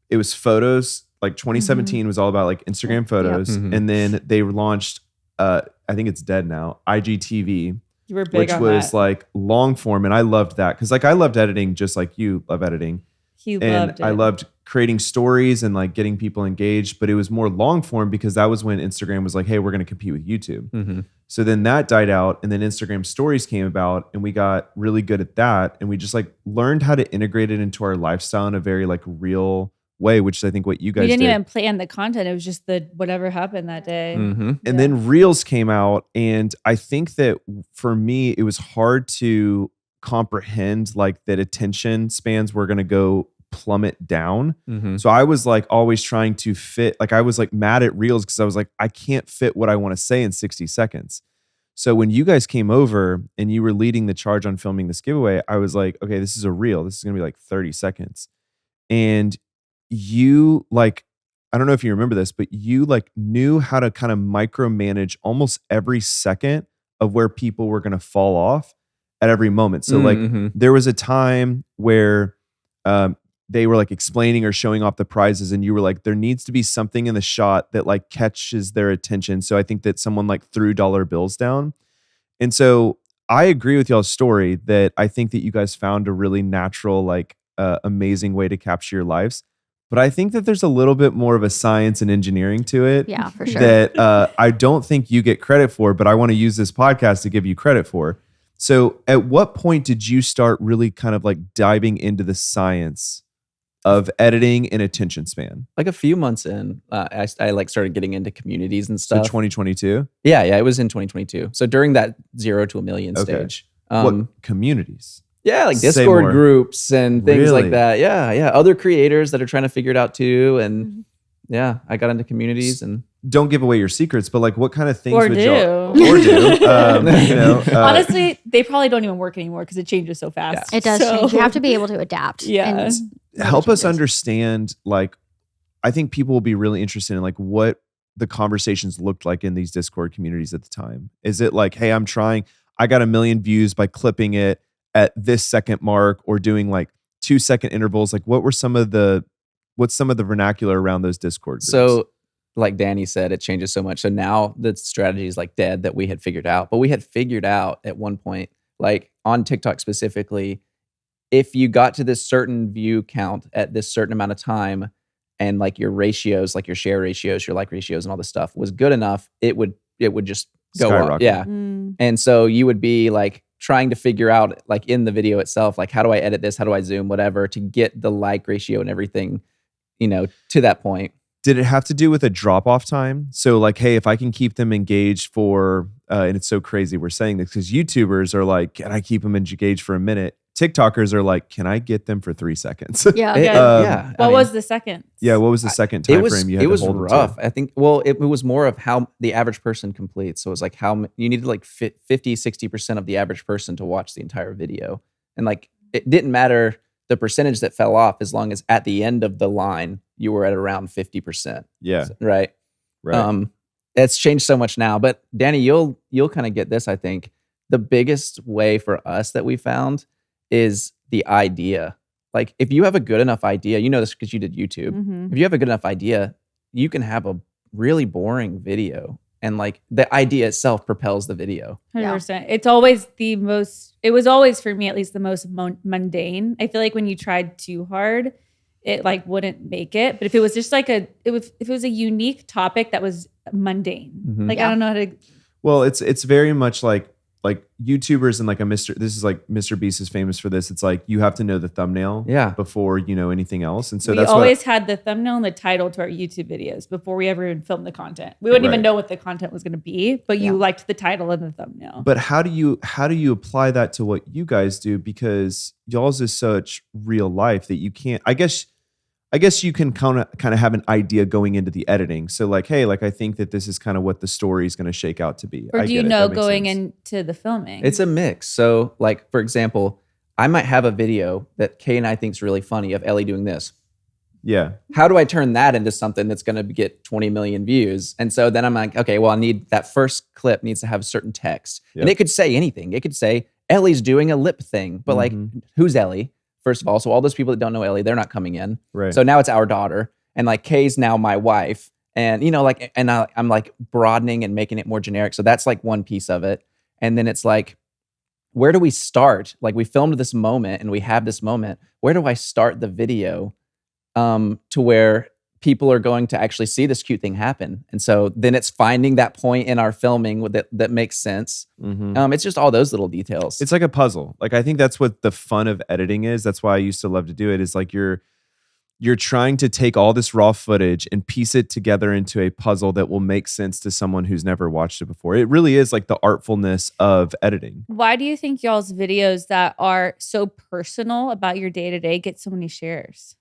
it was photos. Like 2017 was all about like Instagram photos. Mhm. And then they launched, I think it's dead now, IGTV. You were big Which on was that. like long form. And I loved that. Cause like I loved editing just like you love editing. He And loved it. I loved creating stories and like getting people engaged, but it was more long form because that was when Instagram was like, hey, we're going to compete with YouTube. Mhm. So then that died out, and then Instagram stories came about, and we got really good at that. And we just like learned how to integrate it into our lifestyle in a very like real way, which is I think what you guys we didn't did. even plan the content. It was just whatever happened that day. Mhm. And then Reels came out, and I think that for me, it was hard to comprehend like that attention spans were going to go plummet down. Mhm. So I was like always trying to fit, like I was like mad at Reels because I was like, I can't fit what I want to say in 60 seconds. So when you guys came over and you were leading the charge on filming this giveaway, I was like, okay, this is a reel. This is going to be like 30 seconds. And you like, I don't know if you remember this, but you like knew how to kind of micromanage almost every second of where people were going to fall off at every moment. So like Mhm. there was a time where they were like explaining or showing off the prizes, and you were like, there needs to be something in the shot that like catches their attention. So I think that someone like threw dollar bills down. And so I agree with y'all's story that I think that you guys found a really natural, like amazing way to capture your lives. But I think that there's a little bit more of a science and engineering to it Yeah, for sure. that I don't think you get credit for, but I want to use this podcast to give you credit for. So at what point did you start really kind of like diving into the science of editing and attention span? Like a few months in, I like started getting into communities and So stuff. 2022? Yeah, it was in 2022. So during that 0 to 1 million Okay. stage. What communities? Yeah, like Say Discord more. groups and things Really? like that. Yeah. Other creators that are trying to figure it out too. And Mm-hmm. yeah, I got into communities and Don't give away your secrets, but like what kind of things Or would do. y'all or do? You know, Honestly, they probably don't even work anymore because it changes so fast. It does So- change. You have to be able to adapt. Yeah. and help us changes. understand, like, I think people will be really interested in like what the conversations looked like in these Discord communities at the time. Is it like, hey, I got 1 million views by clipping it at this second mark, or doing like 2-second intervals? Like what's some of the vernacular around those Discord groups? so like Dani said, it changes so much. So now the strategy is like dead that we had figured out. But we had figured out at one point, like on TikTok specifically, if you got to this certain view count at this certain amount of time, and like your ratios, like your share ratios, your like ratios and all this stuff was good enough, it would just go up. Skyrocket. Yeah. Mm. And so you would be like trying to figure out like in the video itself, like how do I edit this? How do I zoom, whatever, to get the like ratio and everything, to that point. Did it have to do with a drop-off time? So like, hey, if I can keep them engaged for, and it's so crazy we're saying this because YouTubers are like, can I keep them engaged for a minute? TikTokers are like, can I get them for 3 seconds? Yeah. It- Yeah. What was the second? Yeah, what was the second time frame you had it was to hold them rough. to? I think, well, it was more of how the average person completes. So it was like how you needed like 50, 60% of the average person to watch the entire video. And like, it didn't matter the percentage that fell off as long as at the end of the line, you were at around 50%. Yeah, Right. right. It's changed so much now, but Dani, you'll kind of get this. I think the biggest way for us that we found is the idea. Like if you have a good enough idea, you know this because you did YouTube. Mhm. If you have a good enough idea, you can have a really boring video, and like the idea itself propels the video. 100%. It's always it was always for me at least the most mundane. I feel like when you tried too hard, it like wouldn't make it. But if it was just like if it was a unique topic that was mundane, Mhm. like Yeah. I don't know how to. Well, it's very much like like YouTubers and like this is like Mr. Beast is famous for this. It's like you have to know the thumbnail before you know anything else. And so we always had the thumbnail and the title to our YouTube videos before we ever even filmed the content. We wouldn't even know what the content was going to be, but you liked the title and the thumbnail. But how do you apply that to what you guys do? Because y'all's is such real life that you can't, I guess you can kind of have an idea going into the editing. So like, hey, like I think that this is kind of what the story is going to shake out to be. Or do you know going into the filming? It's a mix. So like, for example, I might have a video that Kay and I think is really funny of Ellie doing this. Yeah. How do I turn that into something that's going to get 20 million views? And so then I'm like, okay, well, I need that first clip needs to have a certain text. Yep. And it could say anything. It could say Ellie's doing a lip thing, but like, who's Ellie? First of all, so all those people that don't know Ellie, they're not coming in. Right. So now it's our daughter, and like Kay's now my wife, and you know, like, and I'm like broadening and making it more generic. So that's like one piece of it, and then it's like, where do we start? Like we filmed this moment, and we have this moment. Where do I start the video, to where people are going to actually see this cute thing happen? And so then it's finding that point in our filming that makes sense. It's just all those little details. It's like a puzzle. Like I think that's what the fun of editing is. That's why I used to love to do it, is like you're trying to take all this raw footage and piece it together into a puzzle that will make sense to someone who's never watched it before. It really is like the artfulness of editing. Why do you think y'all's videos that are so personal about your day-to-day get so many shares?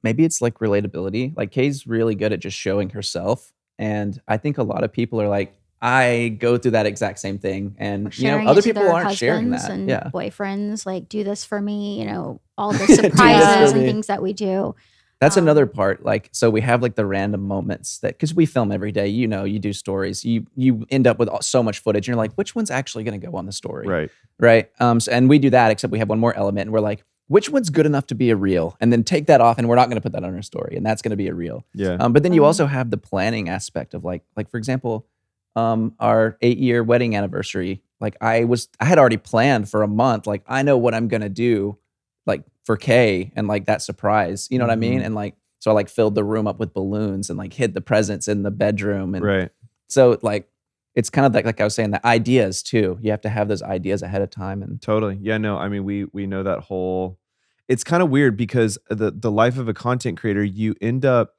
Maybe it's like relatability. Like Kay's really good at just showing herself. And I think a lot of people are like, I go through that exact same thing. And you know, other people aren't sharing that. And boyfriends like, do this for me, you know, all the surprises and things that we do. That's another part. Like, so we have like the random moments that, because we film every day, you know, you do stories, you end up with so much footage and you're like, which one's actually going to go on the story? Right. And we do that, except we have one more element and we're like, which one's good enough to be a reel? And then take that off and we're not going to put that on our story. And that's going to be a reel. Yeah. But then you also have the planning aspect of like for example, our 8-year wedding anniversary. Like I had already planned for a month. Like I know what I'm going to do like for Kay and like that surprise, you know what I mean? And like, so I like filled the room up with balloons and like hid the presents in the bedroom. And so like, it's kind of like I was saying, the ideas too. You have to have those ideas ahead of time. And totally. Yeah, no, I mean, we know that whole, it's kind of weird because the life of a content creator, you end up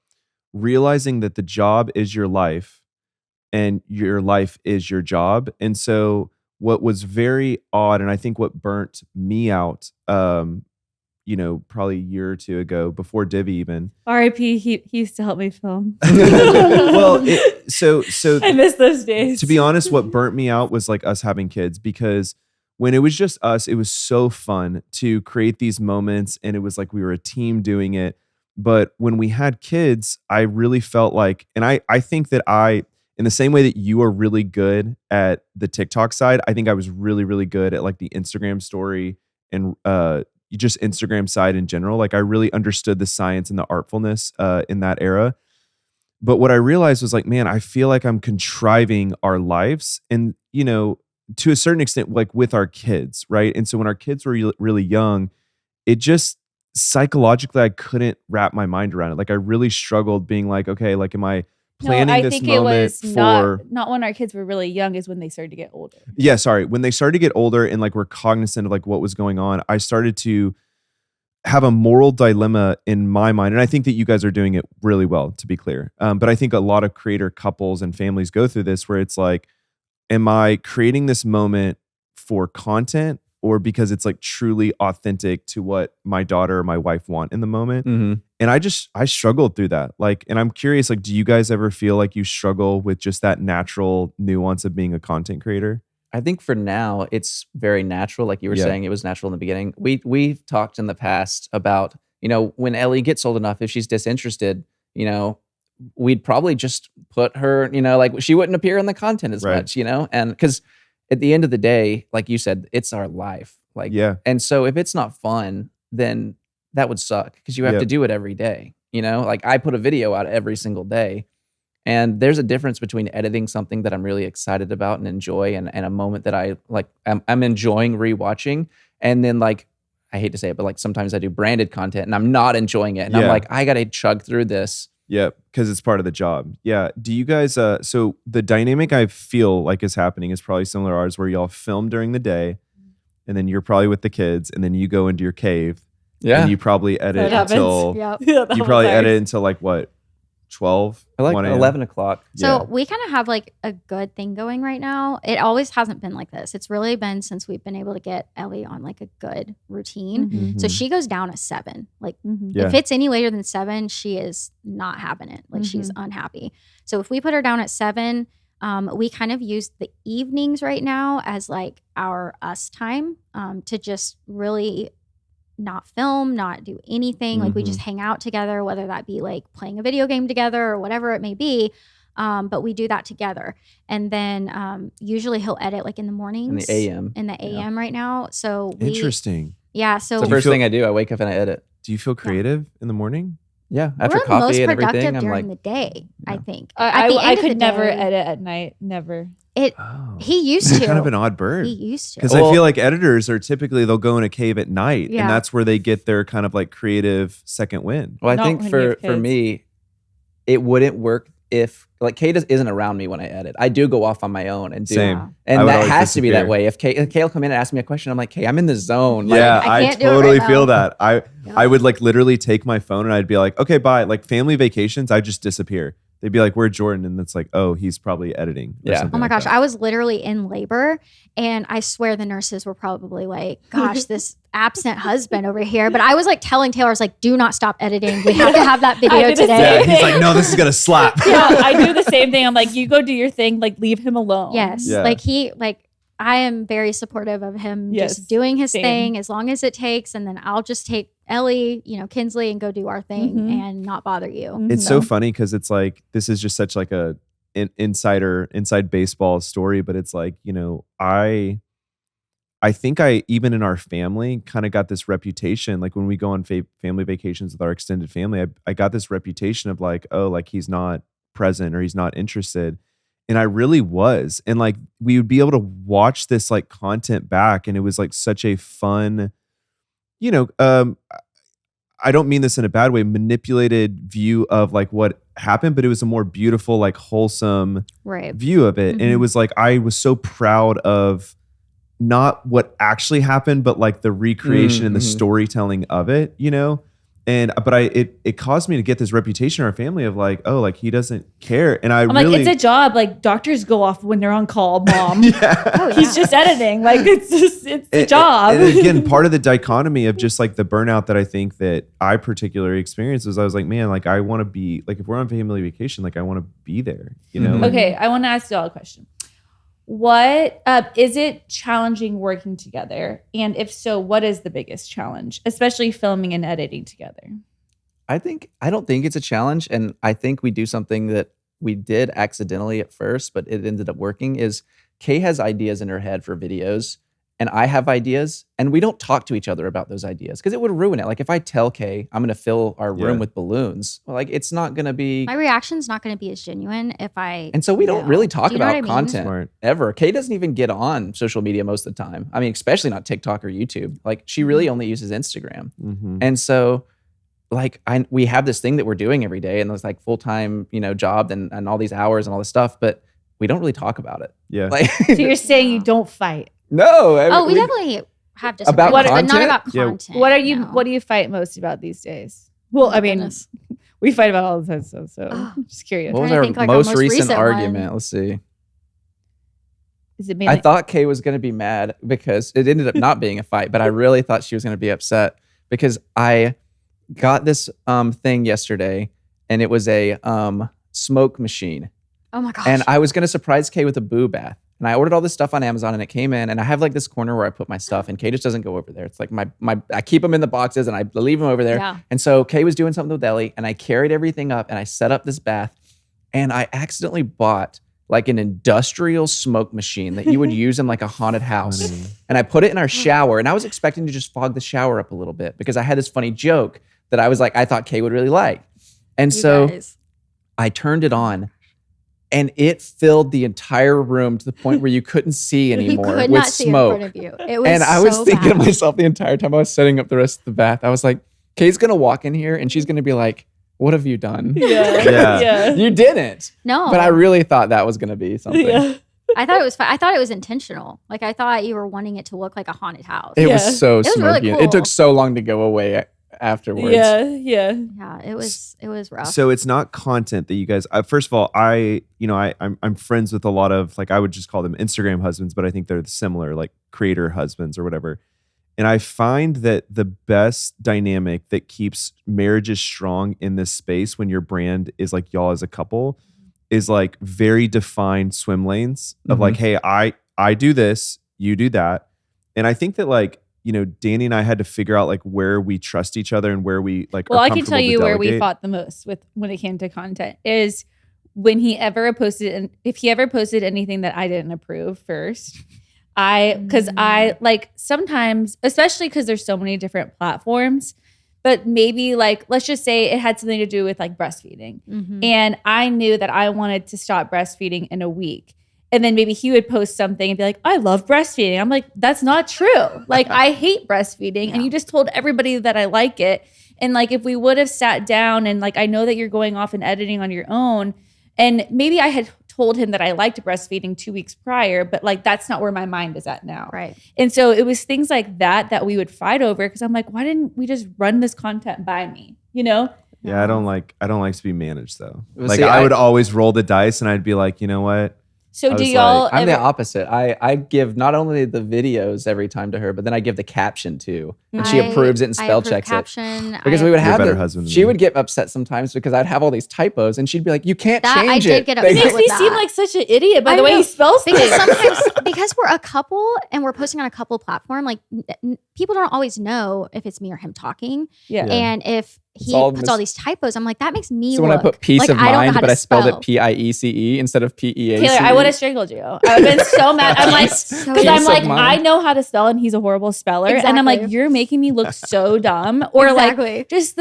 realizing that the job is your life and your life is your job. And so what was very odd, and I think what burnt me out, you know, probably a year or two ago, before Divi even. R.I.P. He used to help me film. Well, so I miss those days. To be honest, what burnt me out was like us having kids, because when it was just us, it was so fun to create these moments, and it was like we were a team doing it. But when we had kids, I really felt like, and I think that in the same way that you are really good at the TikTok side, I think I was really, really good at like the Instagram story and just Instagram side in general. Like I really understood the science and the artfulness in that era. But what I realized was like, man, I feel like I'm contriving our lives, and, you know, to a certain extent, like with our kids, right? And so when our kids were really young, it just psychologically, I couldn't wrap my mind around it. Like I really struggled being like, okay, like am I planning this moment for not when our kids were really young, is when they started to get older. Yeah, sorry. When they started to get older and like were cognizant of like what was going on, I started to have a moral dilemma in my mind. And I think that you guys are doing it really well, to be clear. But I think a lot of creator couples and families go through this, where it's like, am I creating this moment for content, or because it's like truly authentic to what my daughter or my wife want in the moment? And I struggled through that. Like, and I'm curious, like, do you guys ever feel like you struggle with just that natural nuance of being a content creator? I think for now it's very natural. Like you were saying, it was natural in the beginning. We've talked in the past about, you know, when Ellie gets old enough, if she's disinterested, you know, we'd probably just put her, you know, like she wouldn't appear in the content as much, you know? And because at the end of the day, like you said, it's our life. Like, and so if it's not fun, then that would suck, because you have to do it every day. You know, like I put a video out every single day, and there's a difference between editing something that I'm really excited about and enjoy, and a moment that I like, I'm enjoying rewatching. And then like, I hate to say it, but like sometimes I do branded content and I'm not enjoying it. And I'm like, I got to chug through this Yep, because it's part of the job. Yeah. Do you guys? So the dynamic I feel like is happening is probably similar to ours, where y'all film during the day, and then you're probably with the kids, and then you go into your cave, Yeah. and you probably edit That until Yep. Yeah, that you was probably ours. edit until like what, 12, I like 1 a.m.? 11 o'clock. So Yeah. we kind of have like a good thing going right now. It always hasn't been like this. It's really been since we've been able to get Ellie on like a good routine. So Mhm. she goes down at 7. Like Yeah. if it's any later than 7, she is not having it. Like she's unhappy. So if we put her down at 7, we kind of use the evenings right now as like our us time to just really not film, not do anything. Like we just hang out together, whether that be like playing a video game together or whatever it may be. But we do that together. And then usually he'll edit like in the mornings. In the AM. In the AM right now. So we Interesting. Yeah. It's So the first thing I do. I wake up and I edit. Do you feel creative in the morning? Yeah. After we're coffee most and productive everything, I'm during like, the day, I think. I, At the I end of could the never day, edit at night. Never. Oh. He used You're to. kind of an odd bird. He used to. Because Well- I feel like editors are typically they'll go in a cave at night, Yeah. and that's where they get their kind of like creative second wind. well, I Not think when you for have kids. me, it wouldn't work if like Kay isn't around me when I edit. I do go off on my own and do. Same. Wow. And I would that always has to be that disappear. way. If Kay will come in and ask me a question, I'm like, Kay, I'm in the zone. Like, Yeah, I I can't do it totally right feel now. that. I would like literally take my phone and I'd be like, okay, bye. Like family vacations, I just disappear. They'd be like, where's Jordan? And it's like, oh, he's probably editing. Or Yeah. something Oh my like gosh, that. I was literally in labor and I swear the nurses were probably like, gosh, this absent husband over here. But I was like telling Taylor, I was like, do not stop editing. We have to have that I video did the today. Yeah, he's like, no, this is gonna slap. Yeah, I do the same thing. I'm like, you go do your thing. Like, leave him alone. Yes. Yeah. I am very supportive of him Yes, just doing his same. thing as long as it takes. And then I'll just take Ellie, Kinsley and go do our thing Mhm. and not bother you. Mhm. It's so funny because it's like this is just such like a inside baseball story, but it's like I think I even in our family kind of got this reputation. Like when we go on family vacations with our extended family, I got this reputation of like, oh, like he's not present or he's not interested. And I really was. And like we would be able to watch this like content back. And it was like such a fun, I don't mean this in a bad way, manipulated view of like what happened, but it was a more beautiful, like wholesome Right. view of it. And it was like, I was so proud of not what actually happened, but like the recreation and the storytelling of it, but it caused me to get this reputation in our family of like, oh, like he doesn't care. And I'm really, like, it's a job. Like doctors go off when they're on call, mom. yeah. Oh, He's just editing. Like it's a job. And again, part of the dichotomy of just like the burnout that I think that I particularly experienced was I was like, man, like I want to be like, if we're on family vacation, like I want to be there, Okay, I want to ask y'all a question. What is it challenging working together? And if so, what is the biggest challenge, especially filming and editing together? I don't think it's a challenge. And I think we do something that we did accidentally at first, but it ended up working is Kay has ideas in her head for videos and I have ideas and we don't talk to each other about those ideas because it would ruin it. Like if I tell Kay I'm going to fill our room with balloons, well, like it's not going to be. My reaction's not going to be as genuine if I. And so we don't really talk Do you know what about I mean? content Smart. ever. Kay doesn't even get on social media most of the time. I mean, especially not TikTok or YouTube. Like she really only uses Instagram. And so like we have this thing that we're doing every day and it's like full-time, job and all these hours and all this stuff, but we don't really talk about it. Yeah. Like So you're saying you don't fight. no. We definitely have disagreements, About but not content? about Yeah. content. What are you? no. What do you fight most about these days? Well, I mean, Goodness. we fight about all the time stuff. So Oh. I'm just curious. What was trying to our think, like, our most most recent recent argument? one. Let's see. Is it I mainly? thought Kay was going to be mad because it ended up not being a fight, but I really thought she was going to be upset because I got this thing yesterday and it was a smoke machine. Oh my gosh. And I was going to surprise Kay with a boo bath. And I ordered all this stuff on Amazon and it came in and I have like this corner where I put my stuff and Kay just doesn't go over there. It's like I keep them in the boxes and I leave them over there. Yeah. And so Kay was doing something with Ellie and I carried everything up and I set up this bath and I accidentally bought like an industrial smoke machine that you would use in like a haunted house. Funny. And I put it in our shower and I was expecting to just fog the shower up a little bit because I had this funny joke that I was like, I thought Kay would really like. And You so guys. I turned it on and it filled the entire room to the point where you couldn't see You anymore could with not see in smoke. front of you. It was And I was so thinking bad. to myself the entire time I was setting up the rest of the bath, I was like, Kay's going to walk in here and she's going to be like, what have you done? Yeah. You didn't. No. But I really thought that was going to be something. Yeah. I thought it was I thought it was intentional. Like I thought you were wanting it to look like a haunted house. It Yeah. was so was smoky. really cool. It took so long to go away afterwards. Yeah. Yeah, it was rough. So it's not content that you guys. First of all, I'm friends with a lot of, like, I would just call them Instagram husbands, but I think they're similar, like creator husbands or whatever. And I find that the best dynamic that keeps marriages strong in this space when your brand is like y'all as a couple is like very defined swim lanes of like, hey, I do this, you do that. And I think that, like, Dani and I had to figure out like where we trust each other and where we like. Well, are I can tell comfortable to you where we delegate. fought the most with when it came to content is when he ever posted, and if he ever posted anything that I didn't approve first. Because I like sometimes, especially because there's so many different platforms, but maybe like, let's just say it had something to do with like breastfeeding. And I knew that I wanted to stop breastfeeding in a week. And then maybe he would post something and be like, I love breastfeeding. I'm like, that's not true. Like, I hate breastfeeding. And you just told everybody that I like it. And like, if we would have sat down and like, I know that you're going off and editing on your own. And maybe I had told him that I liked breastfeeding 2 weeks prior, but like, that's not where my mind is at now. Right. And so it was things like that we would fight over. Cause I'm like, why didn't we just run this content by me? Yeah, I don't like to be managed though. Well, Like see, I would always roll the dice and I'd be like, you know what? So I do was y'all like, I'm the ever- opposite. I give not only the videos every time to her, but then I give the caption too. And she approves it and I spell approve checks caption. it. Because we would You're a have better husband than she me. would get upset sometimes because I'd have all these typos and she'd be like, you can't That- I change did it. get He upset makes with me that. seem like such an idiot by I the way know. he spells Because things. sometimes because we're a couple and we're posting on a couple platform, like people don't always know if it's me or him talking. Yeah. And if he all puts mis- all these typos, I'm like, that makes me So when I look put peace like of I don't know mind, how but to I spelled spell. it PIECE instead of PEACE. Taylor, I would have strangled you. I would have been so mad. I'm like, So because I'm Peace like, of mind. I know how to spell and he's a horrible speller. And I'm like, Exactly. you're making me look so dumb. Or Exactly. like just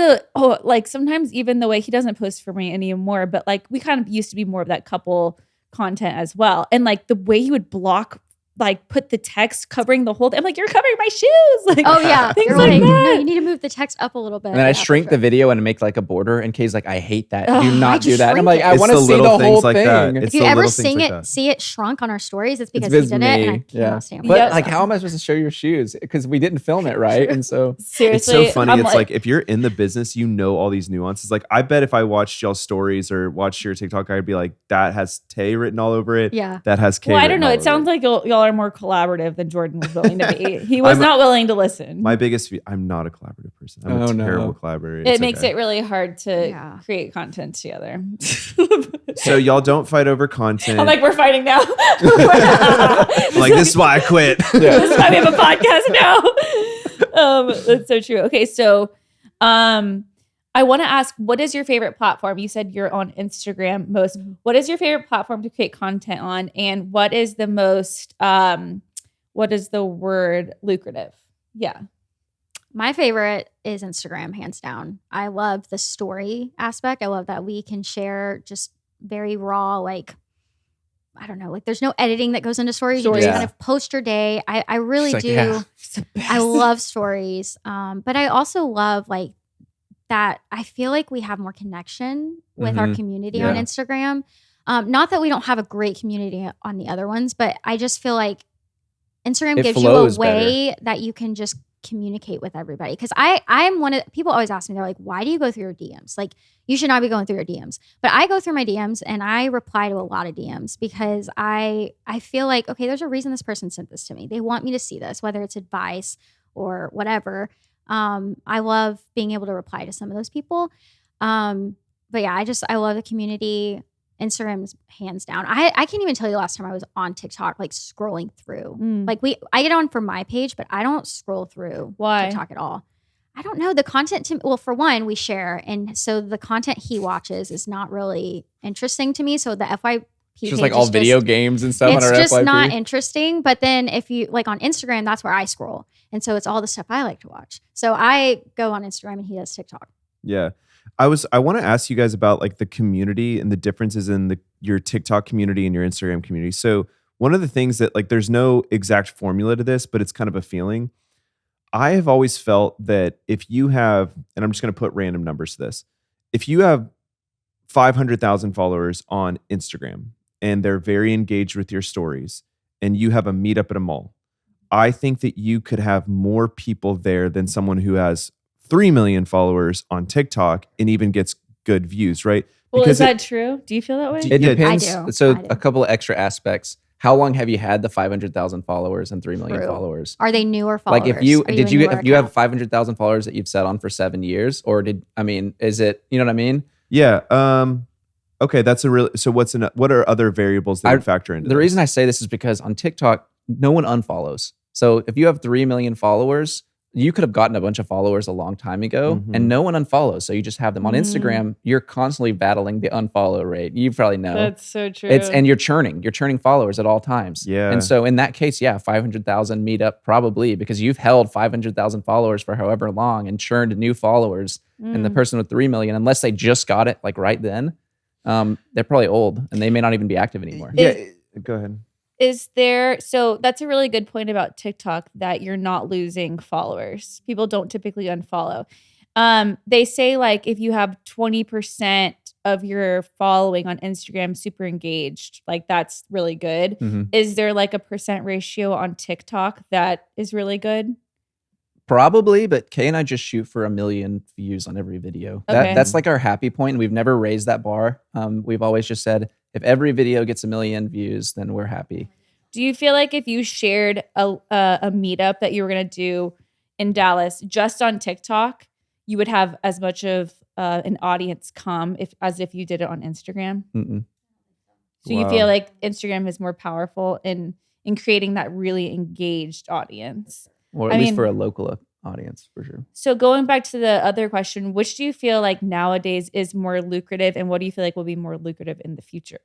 like sometimes even the way he doesn't post for me anymore, but like we kind of used to be more of that couple content as well. And like the way he would block, like put the text covering the whole thing. I'm like, you're covering my shoes. Like, Oh yeah, things you're like like, that. no, you need to move the text up a little bit. And then I Yeah, for shrink sure. the video and make like a border. And Kay's like, I hate that. Ugh, Do not why'd you do that. And I'm shrink like, I It's want to the see little the things whole like thing. that. It's If you the ever little things like that. see it shrunk on our stories, it's because It's he did it, and I me. cannot stand But Yeah. like, how am I supposed to show your shoes? Because we didn't film it right. And so Seriously. It's so funny. I'm It's like if you're in the business, you know all these nuances. Like I bet if I watched y'all's stories or watched your TikTok, I'd be like, that has Tay written all over it. Yeah. That has Kay. well, I don't written know. all It over sounds like y'all are more collaborative than Jordan was willing to be. He was not willing to listen. my biggest. I'm not a collaborative person. I'm Oh, a no. terrible collaborator. It makes it really hard to Yeah. create content together. So y'all don't fight over content. I'm like, we're fighting now. Like, this is why I quit. This is why we have a podcast now. That's so true. Okay, so I want to ask, what is your favorite platform? You said you're on Instagram most. What is your favorite platform to create content on? And what is the most, what is the word, lucrative? Yeah. My favorite is Instagram, hands down. I love the story aspect. I love that we can share just very raw, like, I don't know, like there's no editing that goes into stories. You just Yeah. kind of post your day. I really She's like, do. yeah. It's the best. I love stories. But I also love like that. I feel like we have more connection with our Mhm. community on Yeah. Instagram. Not that we don't have a great community on the other ones, but I just feel like Instagram It gives you a flows way that you can just communicate with everybody. Because I'm one of people always ask me, they're like, why do you go through your DMs? Like, you should not be going through your DMs. But I go through my DMs and I reply to a lot of DMs because I feel like, okay, there's a reason this person sent this to me. They want me to see this, whether it's advice or whatever. I love being able to reply to some of those people. But yeah, I love the community. Instagram's hands down. I can't even tell you the last time I was on TikTok, like scrolling through. Like I get on for my page, but I don't scroll through Why? TikTok at all. I don't know. The content well, for one, we share. And so the content he watches is not really interesting to me. So the FYP It's just page like all is video games and stuff on it's our just FYP. not interesting. But then if you like on Instagram, that's where I scroll. And so it's all the stuff I like to watch. So I go on Instagram and he does TikTok. Yeah. I want to ask you guys about like the community and the differences in your TikTok community and your Instagram community. So one of the things that like, there's no exact formula to this, but it's kind of a feeling. I have always felt that if you have, and I'm just going to put random numbers to this. if you have 500,000 followers on Instagram and they're very engaged with your stories and you have a meetup at a mall, I think that you could have more people there than someone who has 3 million followers on TikTok and even gets good views, right? Well, Because is that true? Do you feel that way? It depends. I do. So I do. a couple of extra aspects. How long have you had the 500,000 followers and 3 million True. followers? Are they newer followers? Like if you Are did a you newer if you have account? 500,000 followers that you've sat on for 7 years, or is it, you know what I mean? yeah, okay, that's a real. So what are other variables that would factor into The this? reason I say this is because on TikTok, no one unfollows. So if you have 3 million followers, you could have gotten a bunch of followers a long time ago, Mhm. and no one unfollows. So you just have them on Mm. Instagram. You're constantly battling the unfollow rate. You probably know. That's so true. And you're churning followers at all times. Yeah. And so in that case, 500,000 meetup probably, because you've held 500,000 followers for however long and churned new followers. And the person with 3 million, unless they just got it like right then, they're probably old and they may not even be active anymore. Yeah, go ahead. Is there, so that's a really good point about TikTok, that you're not losing followers. People don't typically unfollow. They say like if you have 20% of your following on Instagram super engaged, like that's really good. Mhm. Is there like a percent ratio on TikTok that is really good? Probably, but Kay and I just shoot for 1 million views on every video. Okay. That's like our happy point. And we've never raised that bar. We've always just said, if every video gets 1 million views, then we're happy. Do you feel like if you shared a meetup that you were going to do in Dallas just on TikTok, you would have as much of an audience come as if you did it on Instagram? Mm-mm. So you Wow. feel like Instagram is more powerful in creating that really engaged audience? Or at I least mean- for a local audience, for sure. So going back to the other question, which do you feel like nowadays is more lucrative, and what do you feel like will be more lucrative in the future?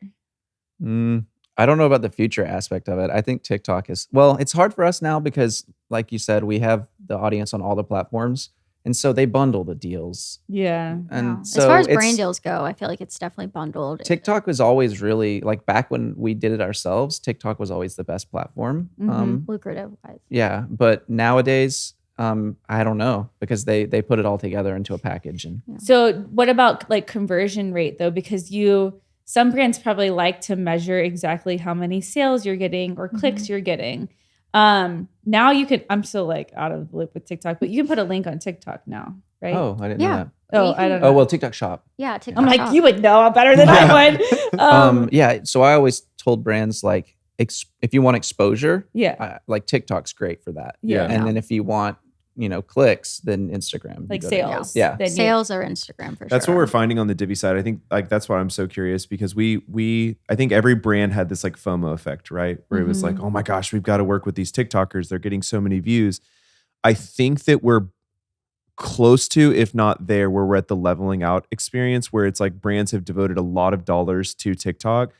I don't know about the future aspect of it. I think TikTok is, well, it's hard for us now because, like you said, we have the audience on all the platforms. And so they bundle the deals. Yeah. And No. so as far as it's- brand deals go, I feel like it's definitely bundled. TikTok was always really, like back when we did it ourselves, TikTok was always the best platform. Mhm. lucrative wise. Yeah. But nowadays, I don't know, because they put it all together into a package. And So what about like conversion rate though? Because some brands probably like to measure exactly how many sales you're getting or clicks you're getting. Now you can, I'm still like out of the loop with TikTok, but you can put a link on TikTok now, right? oh, I didn't Yeah. know that. Oh, you I can- don't know. Oh, well, TikTok Shop. Yeah, TikTok. I'm like, Shop. you would know better than I would. Yeah. So I always told brands like, if you want exposure, Yeah. like TikTok's great for that. Yeah. And then if you want, clicks, then Instagram. You Like go to- sales. Yeah. Then you- Sales or Instagram for That's sure. what we're finding on the Divvy side. I think like that's why I'm so curious, because I think every brand had this like FOMO effect, right? Where it was like, oh my gosh, we've got to work with these TikTokers. They're getting so many views. I think that we're close to, if not there, where we're at the leveling out experience where it's like brands have devoted a lot of dollars to TikTok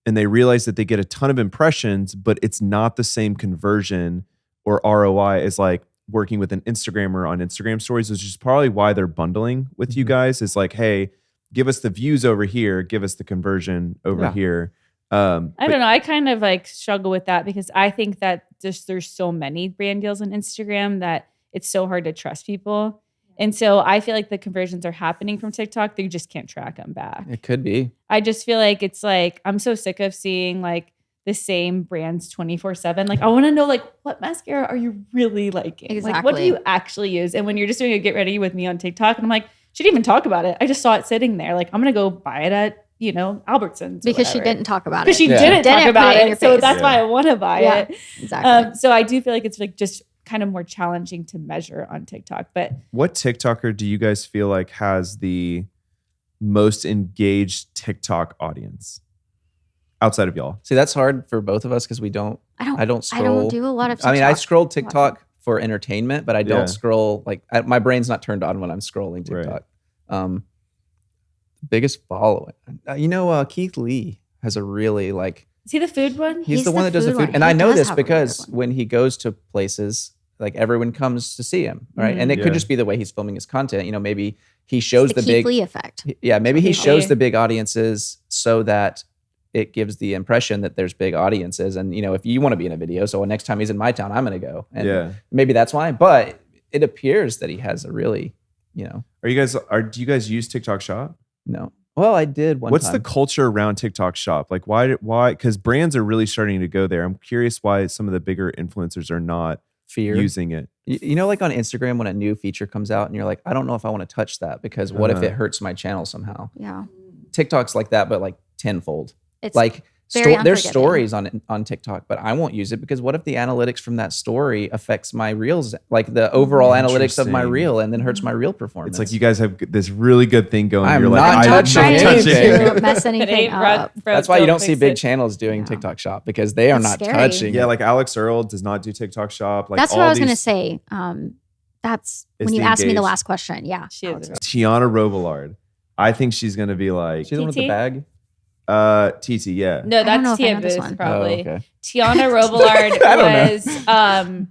and they realize that they get a ton of impressions, but it's not the same conversion or ROI as like working with an Instagrammer on Instagram stories, which is probably why they're bundling with you guys. Is like, hey, give us the views over here, give us the conversion over here. I don't know. I kind of like struggle with that because I think that just there's so many brand deals on Instagram that it's so hard to trust people. And so I feel like the conversions are happening from TikTok. They just can't track them back. It could be. I just feel like it's like, I'm so sick of seeing like the same brands 24/7. Like I want to know like what mascara are you really liking? Like what do Exactly. you actually use? And when you're just doing a get ready with me on TikTok and I'm like, she didn't even talk about it. I just saw it sitting there. Like I'm going to go buy it at, Albertsons. or because she whatever. didn't talk about Because it. she Yeah. didn't talk Didn't about put it in it. your So face. that's why I want to buy Yeah, it. exactly. So I do feel like it's like just kind of more challenging to measure on TikTok. But What TikToker do you guys feel like has the most engaged TikTok audience outside of y'all? See, that's hard for both of us because I don't scroll. I don't do a lot of TikTok. I mean, I scroll TikTok for entertainment, but I don't Yeah. scroll my brain's not turned on when I'm scrolling Right. TikTok. Biggest following. Keith Lee has a really is he the food one? he's He's the one the that does the food food. one. And He I know does this have a really because good one. when he goes to places, like everyone comes to see him, right? And it Yeah. could just be the way he's filming his content. Maybe he shows the the Keith big Lee effect. Yeah, maybe he Keith shows Lee. the big audiences so that it gives the impression that there's big audiences. And, if you want to be in a video, so next time he's in my town, I'm going to go. And Yeah. maybe that's why. But it appears that he has a really know. Do you guys use TikTok Shop? No. Well, I did one What's time. the culture around TikTok Shop? Like why? Because brands are really starting to go there. I'm curious why some of the bigger influencers are not Fear using it. You know, like on Instagram when a new feature comes out and you're like, I don't know if I want to touch that because what if it hurts my channel somehow? Yeah. TikTok's like that, but like tenfold. It's Like very there's unforgiving. stories on TikTok, but I won't use it because what if the analytics from that story affects my reels, like the overall analytics of my Interesting. reel, and then hurts my reel performance? It's like you guys have this really good thing going. I'm You're not like, touching trying anything. to mess It anything ain't up. That's why you don't see fix big it. channels doing Yeah. TikTok Shop because they are It's not scary. touching. yeah, it. like Alex Earl does not do TikTok Shop. Like That's all what I was going to these- say. That's It's when you the asked me the engaged. last question. Yeah. She is. Tiana Robillard. I think she's gonna be like She's the one with the TT? bag. TT. Yeah. No, I don't know that's if I Tia know this Booth one. probably. Oh, okay. Tiana Robillard I don't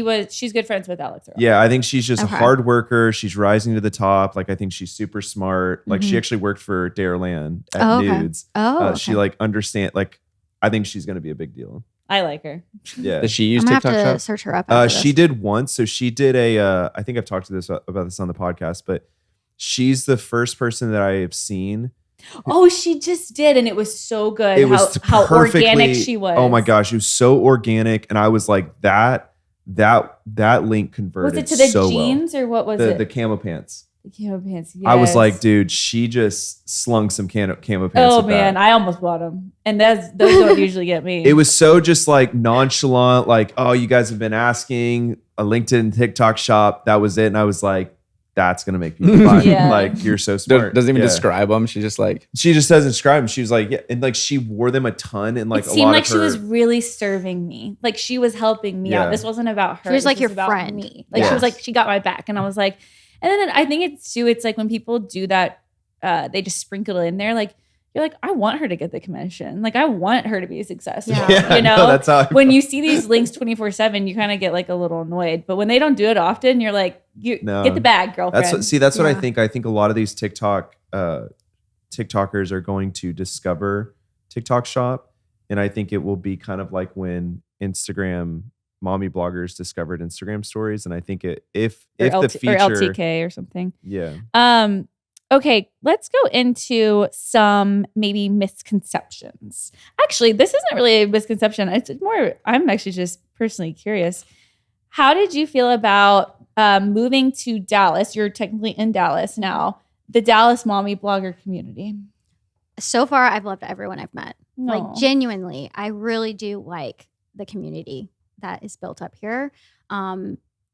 was she's good friends with Alex Earl. Yeah, I think she's just Okay. a hard worker. She's rising to the top. Like I think she's super smart. Like she Mhm. actually worked for Dare Land at Oh, okay. Nudes. Oh, She okay. like understand. Like I think she's gonna be a big deal. I like her. Yeah. Does she use I'm gonna TikTok have to Shop? search her up. After She this. did once. So she did I think I've talked to this about this on the podcast, but she's the first person that I have seen. Oh, she just did, and it was so good. It was how perfectly, organic she was. Oh my gosh, it was so organic, and I was like that link converted. Was it to the so jeans or what was well. it? The camo pants. The camo pants. I was yes. like, dude, she just slung some camo pants. Oh with man, that. I almost bought them, and those don't usually get me. It was so just like nonchalant, like, oh, you guys have been asking a LinkedIn TikTok Shop. That was it, and I was like, that's gonna make people buy. Yeah. Like you're so smart. Doesn't even Yeah. describe them. She's just like, She just doesn't describe them. She was like, yeah, and like she wore them a ton, and like it a seemed lot like of she her. was really serving me. Like she was helping me Yeah. out. This wasn't about her. She was This like your about friend. Me. Like she was Yes. like she got my back, and I was like, and then I think it's too. It's like when people do that, they just sprinkle it in there. Like you're like, I want her to get the commission. Like I want her to be successful. Yeah. You know, no, that's how. I when you see these links 24/7, you kind of get like a little annoyed. But when they don't do it often, you're like, you No. get the bag, girlfriend. That's what I Yeah. think. I think a lot of these TikTokers are going to discover TikTok Shop, and I think it will be kind of like when Instagram mommy bloggers discovered Instagram stories. And I think if or the feature, or LTK or something. yeah, Okay, let's go into some maybe misconceptions. Actually, this isn't really a misconception. It's more, I'm actually just personally curious. How did you feel about moving to Dallas? You're technically in Dallas now. The Dallas mommy blogger community. So far, I've loved everyone I've met. Aw. Like genuinely, I really do like the community that is built up here. I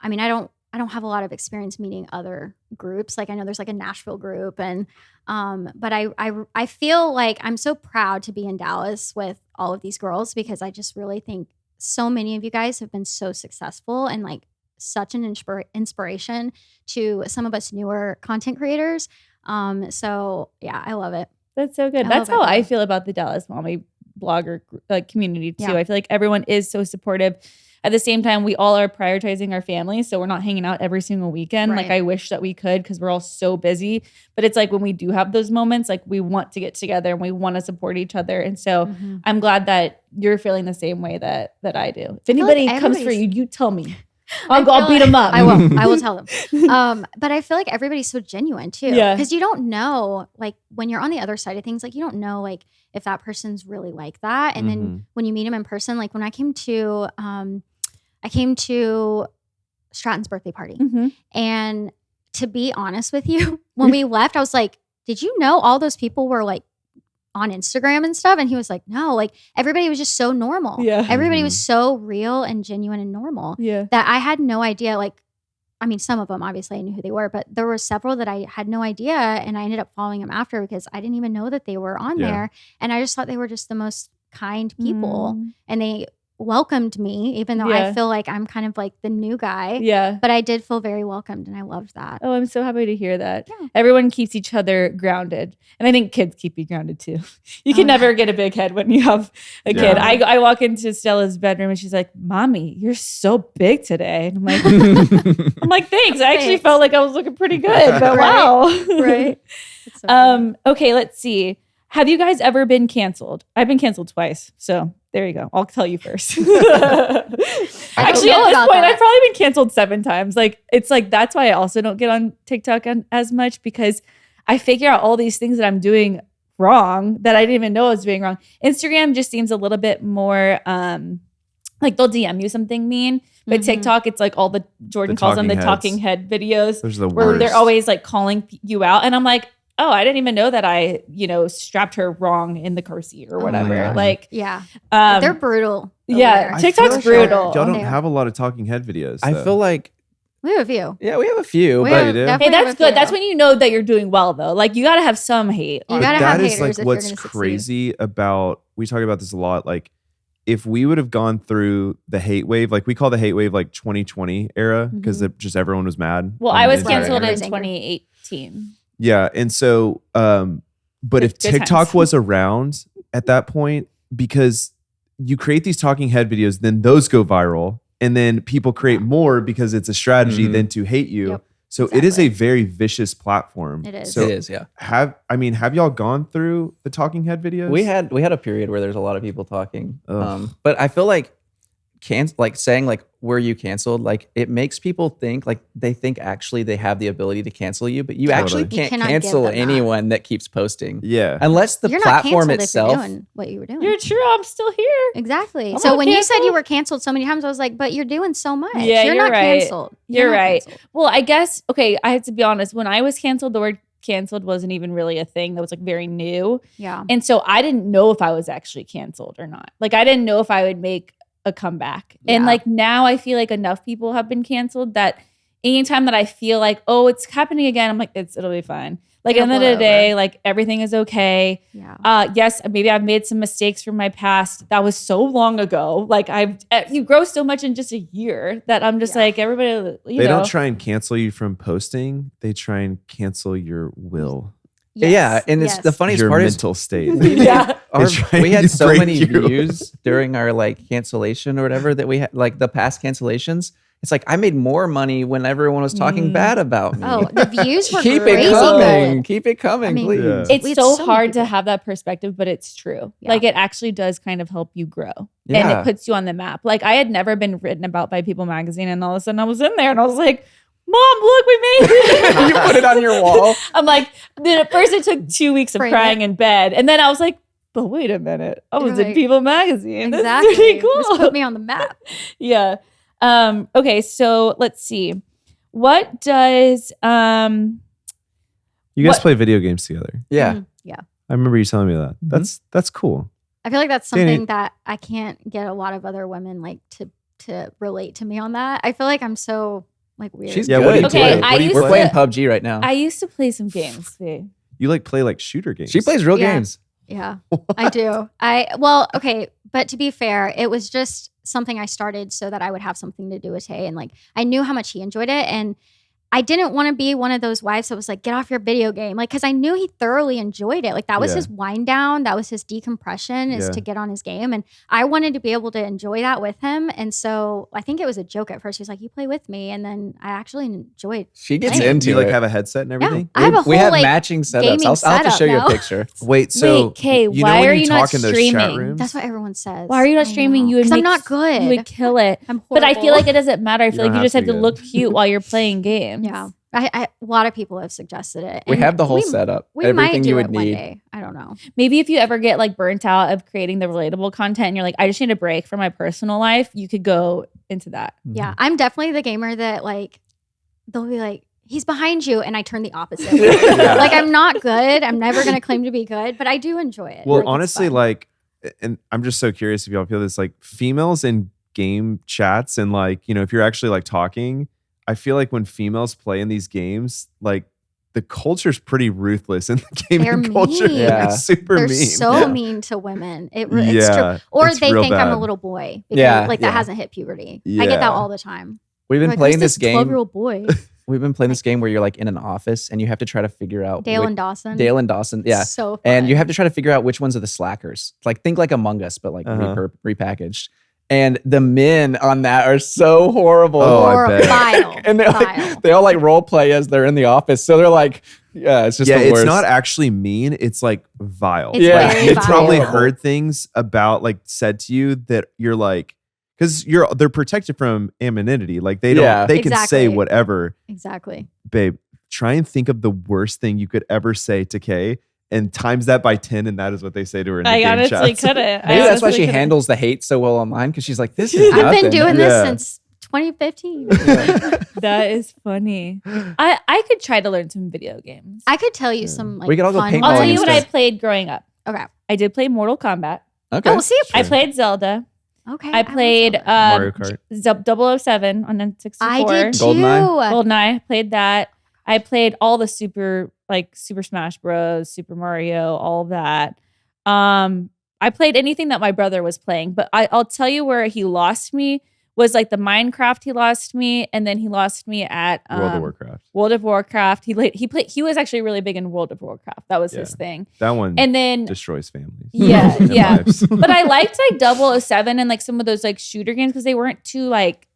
mean, I don't have a lot of experience meeting other groups. Like I know there's like a Nashville group, and but I feel like I'm so proud to be in Dallas with all of these girls because I just really think so many of you guys have been so successful and like such an inspiration to some of us newer content creators. So yeah, I love it. That's so good. I That's love how it. I feel about the Dallas mommy blogger community too. Yeah. I feel like everyone is so supportive. At the same time, we all are prioritizing our families, so we're not hanging out every single weekend. Like Right. I wish that we could because we're all so busy. But it's like when we do have those moments, like we want to get together and we want to support each other. And so I'm glad that you're feeling the same way that I do. If feel like anybody comes for everybody's- you tell me. I I'll feel beat like- them up. I will. I will tell them. But I feel like everybody's so genuine too. Yeah. Because you don't know, like when you're on the other side of things, like you don't know, like if that person's really like that. And then when you meet them in person, like when I came to Stratton's birthday party, Mhm. and to be honest with you, when we left, I was like, "Did you know all those people were like on Instagram and stuff?" And he was like, "No, like everybody was just so normal. Yeah. Everybody was so real and genuine and normal." Yeah. That I had no idea. Like, I mean, some of them obviously I knew who they were, but there were several that I had no idea, and I ended up following them after because I didn't even know that they were on Yeah. there, and I just thought they were just the most kind people, Mm. and they welcomed me, even though Yeah. I feel like I'm kind of like the new guy. Yeah. But I did feel very welcomed, and I loved that. Oh, I'm so happy to hear that. Yeah. Everyone keeps each other grounded. And I think kids keep you grounded too. You Oh, can yeah. never get a big head when you have a kid. Yeah. I walk into Stella's bedroom and she's like, "Mommy, you're so big today." And I'm like, thanks. I actually Thanks. felt like I was looking pretty good, but Right. wow. Right. It's so funny. Okay, let's see. Have you guys ever been canceled? I've been canceled twice. So there you go. I'll tell you first. I Actually, don't know at this about point, that. I've probably been canceled 7 times. Like, it's like, that's why I also don't get on TikTok as much, because I figure out all these things that I'm doing wrong that I didn't even know I was doing wrong. Instagram just seems a little bit more, like they'll DM you something mean, but TikTok, it's like all the Jordan calls them the talking head videos. Those are the where worst. they're always like calling you out. And I'm like, oh, I didn't even know that I, strapped her wrong in the car seat or whatever. God. like, Yeah. um, They're brutal. over yeah, there. I TikTok's feel like brutal. Y'all don't They are. have a lot of talking head videos. I though. feel like, We have a few. yeah, we have a few, We but have do? definitely Hey, have that's a good. few. That's when you know that you're doing well, though. Like, you got to have some hate. You on gotta it. have that is haters like if you're what's gonna succeed. crazy about, we talk about this a lot, like if we would have gone through the hate wave, like we call the hate wave like 2020 era, because just everyone was mad. Well, on I the was entire canceled in internet. Everybody's angry. 2018. Yeah. And so, but if Good TikTok times. was around at that point, because you create these talking head videos, then those go viral, and then people create more because it's a strategy Mhm. then to hate you. Yep, So it is a exactly. very vicious platform. It is. So it is, yeah. have y'all gone through the talking head videos? We had a period where there's a lot of people talking, Ugh. but I feel like saying like were you canceled, like it makes people think like they think actually they have the ability to cancel you, but you Totally. actually You can't cannot give cancel them that. anyone that keeps posting Yeah. unless the You're not platform canceled itself. if you're doing what you were doing. You're true. I'm still here. Exactly. I'm So not when you said you canceled. were canceled so many times, I was like, but you're doing so much. Yeah, you're you're not right. canceled. You're not right. canceled. Well, I guess, okay, I have to be honest. When I was canceled, the word canceled wasn't even really a thing. That was like very new. Yeah. And so I didn't know if I was actually canceled or not. Like, I didn't know if I would make a comeback. And Yeah. like now I feel like enough people have been canceled that anytime that I feel like, oh, it's happening again, I'm like, it'll be fine. Like at It'll the end blow of the day, over. like everything is okay. Yeah. Yes, maybe I've made some mistakes from my past. That was so long ago. Like you grow so much in just a year that I'm just Yeah. like, everybody, They you know. don't try and cancel you from posting. They try and cancel your will, Yeah, and it's Yes. the funniest your part is mental state. Yeah. our, They try we had to so break many you. views during our like cancellation or whatever that we had, like the past cancellations. It's like I made more money when everyone was talking bad about me. Oh, the views were Keep crazy it coming. good. Keep it coming, I mean, please. Yeah. It's We had so so many hard to people. have that perspective, but it's true. Yeah. Like it actually does kind of help you grow and Yeah. it puts you on the map. Like I had never been written about by People magazine, and all of a sudden I was in there and I was like, Mom, look, we made it. You put it on your wall. I'm like, then at first it took 2 weeks of Frame crying it. in bed. And then I was like, but wait a minute. I was You're in like, People magazine. Exactly. This is pretty This cool. put me on the map. Yeah. Okay, so let's see. What does You guys What- play video games together. Yeah. Mhm. Yeah. I remember you telling me that. Mhm. That's cool. I feel like that's Dani- something that I can't get a lot of other women like to relate to me on that. I feel like I'm so like weird. She's Yeah, good. what do you Okay, play? I What do you used We're to- playing PUBG right now. I used to play some games. See. You like play like shooter games. She plays real Yeah. games. Yeah, I do. Okay, but to be fair, it was just something I started so that I would have something to do with Tay, and like I knew how much he enjoyed it, and I didn't want to be one of those wives that was like, get off your video game, like because I knew he thoroughly enjoyed it. Like that was Yeah. his wind down, that was his decompression, is Yeah. to get on his game, and I wanted to be able to enjoy that with him. And so I think it was a joke at first. He was like, "You play with me," and then I actually enjoyed. She gets Dang. into Do you like it. have a headset and Yeah, everything? I have a whole we have like. matching setups. gaming I'll have to setup show you now. a picture. Wait, so Wait, Kay, you know why when are you you not talk in those chat streaming? rooms? That's what everyone says. Why are you not I streaming? know. You would 'Cause I'm make not good. You would kill it. I'm But I feel horrible. like it doesn't matter. I feel don't like you just have have to to be look cute while you're playing games. Yeah. A lot of people have suggested it. We And have the whole we- setup. We Everything might do you would it one need. day. I don't know. Maybe if you ever get like burnt out of creating the relatable content and you're like, I just need a break from my personal life, you could go into that. Yeah, I'm definitely the gamer that like they'll be like, he's behind you, and I turn the opposite way. Yeah. Like I'm not good. I'm never gonna claim to be good, but I do enjoy it. Well, Like, it's honestly, fun. like, and I'm just so curious if y'all feel this, like females in game chats and like, you know, if you're actually like talking, I feel like when females play in these games, like the culture's pretty ruthless in the gaming They're culture. mean. Yeah. It's super they're mean. so Yeah. mean to women. It's true. Yeah, Or it's they real think I'm a bad. little boy because Yeah, like yeah. that hasn't hit puberty. I Yeah. get that all the time. We've been Like, playing who's this game. 12-year-old boy. We've been playing this game where you're like in an office and you have to try to figure out Dale which- and Dawson. Dale and Dawson. Yeah. So fun. And you have to try to figure out which ones are the slackers. Like think like Among Us, but like Uh-huh. repackaged. And the men on that are so horrible. Oh, I or bet. vile. And they're vile. like, they all like role play as they're in the office. So they're like Yeah, it's just yeah, the it's worst. not actually mean. It's like vile. It's Yeah. very You've vile. probably Horrible. heard things about like said to you that you're like, because they're protected from anonymity. Like they don't, Yeah. they can say Exactly. whatever. Exactly. Babe, try and think of the worst thing you could ever say to Kay, and times that by 10, and that is what they say to her in the I game honestly chats. couldn't. Maybe that's why she handles the hate so well online, because she's like, this is I've been nothing. doing this Yeah. since 2015. That is funny. I could try to learn some video games. I could tell you some like We could all go fun paintballing I'll tell you and what I stuff. played growing up. Okay. I did play Mortal Kombat. Okay. Oh, see, I played Zelda. okay. I played love Mario Kart. 007 on N64. I did too. Goldeneye? GoldenEye. Played that. I played all the Super Smash Bros, Super Mario, all of that. I played anything that my brother was playing, but I'll tell you where he lost me was like the Minecraft. He lost me, and then he lost me at World of Warcraft. World of Warcraft. He was actually really big in World of Warcraft. That was his Yeah. thing. That one And then destroys families. yeah, and yeah. lives. But I liked like 007 and like some of those like shooter games because they weren't too like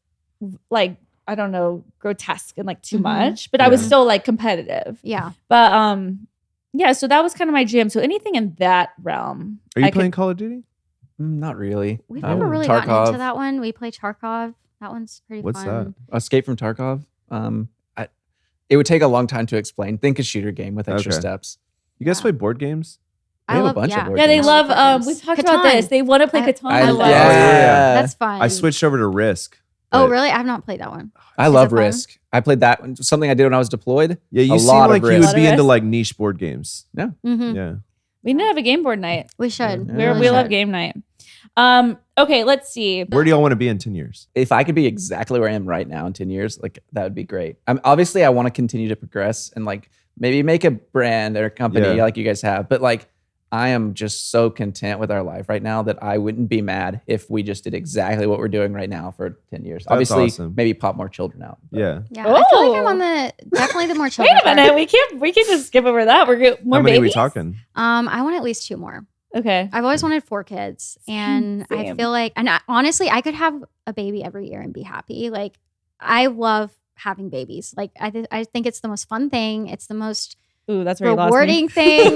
I don't know, grotesque and like too Mhm. much. But I was Yeah. still like competitive. Yeah. But yeah, so that was kind of my jam. So anything in that realm. Are you I could- playing Call of Duty? Not really. We've never really gotten into that one. We play Tarkov. That one's pretty What's fun. Escape from Tarkov. It would take a long time to explain. Think a shooter game with extra Okay. steps. You guys Yeah. play board games? We have a bunch of yeah. board Yeah, they games. love we've talked about Catan. this. They want to play I- Catan. I I love- love yeah. That's fun. I switched over to Risk. Oh, but- really? I've not played that one. I Is love it fun? Risk. I played that one. Something I did when I was deployed. Yeah, you A seem lot of like you Risk. would be Lot of into Risk? like niche board games. Mm-hmm. Yeah. We need to have a game board night. We should. Yeah. We love game night. Okay, let's see. Where do y'all want to be in 10 years? If I could be exactly where I am right now in 10 years, like that would be great. Obviously I want to continue to progress and like maybe make a brand or a company Yeah. like you guys have. But like I am just so content with our life right now that I wouldn't be mad if we just did exactly what we're doing right now for 10 years. That's Obviously, awesome. maybe pop more children out. but- Yeah. Yeah. I feel like I'm Oh. on definitely the more Wait children. a minute. We can't just skip over that. We're good. More How many are we babies? talking? I want at least 2 more. Okay. I've always wanted 4 kids, and I Same. feel like, honestly, I could have a baby every year and be happy. Like, I love having babies. Like, I think it's the most fun thing. It's the most Ooh, that's where you lost me. rewarding thing.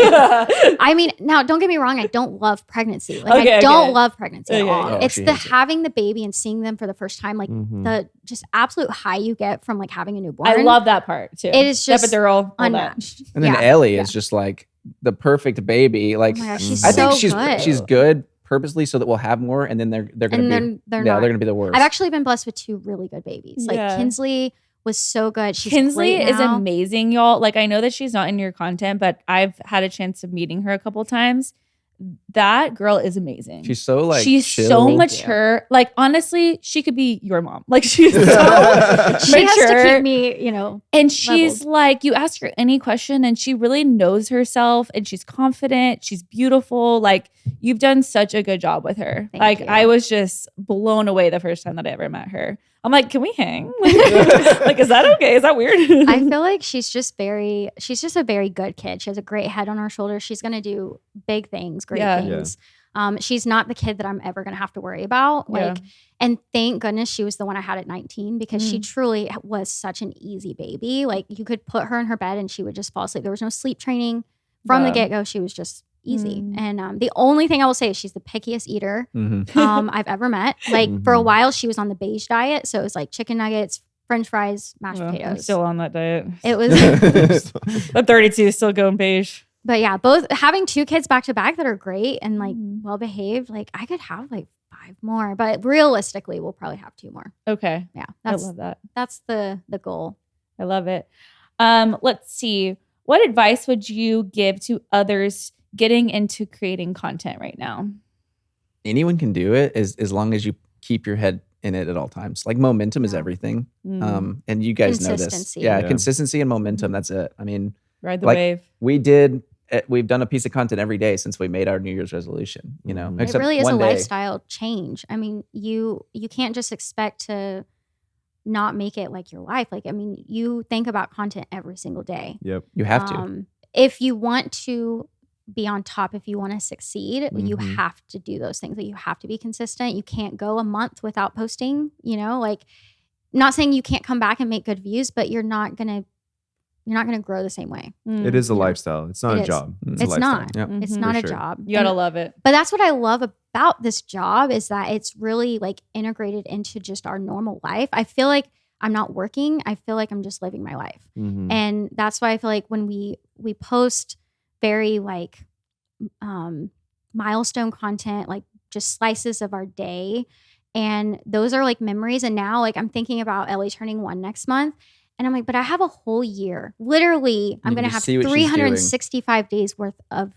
I mean, now don't get me wrong. I don't love pregnancy. Like, Okay, I don't okay. love pregnancy at Okay, all. yeah. Oh, It's she the hates it. having the baby and seeing them for the first time, like Mhm. the just absolute high you get from like having a newborn. I love that part too. It is just epidural, all that. unmatched. And then Yeah. Ellie Yeah. is just like the perfect baby. Like Oh my gosh, she's I think so she's good. good purposely so that we'll have more, and then they're gonna And be then they're yeah not. they're gonna be the worst. I've actually been blessed with 2 really good babies. Like Yeah. Kinsley was so good. She's Kinsley great is now. amazing, y'all. Like I know that she's not in your content, but I've had a chance of meeting her a couple times. That girl is amazing. She's so like she's chill. so Thank mature. Like honestly, she could be your mom. Like she's so She has to mature. keep me, And she's leveled. like, you ask her any question and she really knows herself and she's confident. She's beautiful. Like, you've done such a good job with her. Thank like, you. I was just blown away the first time that I ever met her. I'm like, can we hang? Like, is that okay? Is that weird? I feel like she's just a very good kid. She has a great head on her shoulders. She's going to do big things, great Yeah. things. She's not the kid that I'm ever going to have to worry about. Like, and thank goodness she was the one I had at 19 because she truly was such an easy baby. Like you could put her in her bed and she would just fall asleep. There was no sleep training from the Yeah. get-go. She was just easy. Mm. And the only thing I will say is she's the pickiest eater Mhm. I've ever met. Like for a Mhm. while she was on the beige diet. So it was like chicken nuggets, French fries, mashed Well, I'm potatoes. still on that diet. It was I'm 32, still going beige. But yeah, both having 2 kids back to back that are great and like Mhm. well behaved, like I could have like 5 more, but realistically, we'll probably have 2 more. Okay. Yeah, I that's love that. the goal. I love it. Let's see. What advice would you give to others getting into creating content right now? Anyone can do it as long as you keep your head in it at all times. Like momentum is Yeah. everything. Mm, And you guys know this. Consistency. Yeah, Yeah. consistency and momentum. That's it. I mean, ride the like, wave. we've done a piece of content every day since we made our New Year's resolution, you know, Mhm. It except really is a one day. lifestyle change. I mean, you can't just expect to not make it like your life. Like, I mean, you think about content every single day. Yep. You have to. If you want to be on top, if you want to succeed, you Mhm. have to do those things. Like you have to be consistent. You can't go a month without posting, like not saying you can't come back and make good views, but you're not you're not going to grow the same way. It is a Yeah. lifestyle. It's not It a is. job. It's a lifestyle. not. Yep. It's Mhm. not For a sure. job. You gotta And- love it. But that's what I love about this job is that it's really like integrated into just our normal life. I feel like I'm not working. I feel like I'm just living my life. Mhm. And that's why I feel like when we post very like milestone content, like just slices of our day, and those are like memories. And now like I'm thinking about Ellie turning 1 next month. And I'm like, but I have a whole year. Literally, I'm You going to can have see what she's doing. 365 days worth of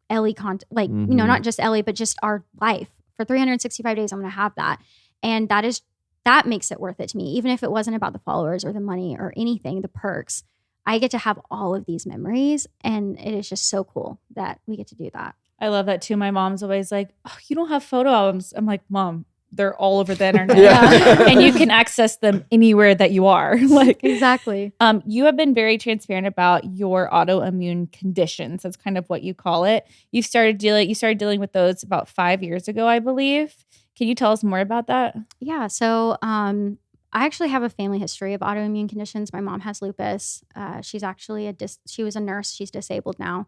Ellie content. Like, Mhm. not just Ellie, but just our life. For 365 days, I'm going to have that. And that makes it worth it to me. Even if it wasn't about the followers or the money or anything, the perks, I get to have all of these memories. And it is just so cool that we get to do that. I love that too. My mom's always like, "Oh, you don't have photo albums." I'm like, "Mom, they're all over the internet, Yeah. and you can access them anywhere that you are." Like, Exactly. you have been very transparent about your autoimmune conditions. That's kind of what you call it. You started dealing with those about 5 years ago, I believe. Can you tell us more about that? Yeah. So I actually have a family history of autoimmune conditions. My mom has lupus. She's actually she was a nurse. She's disabled now.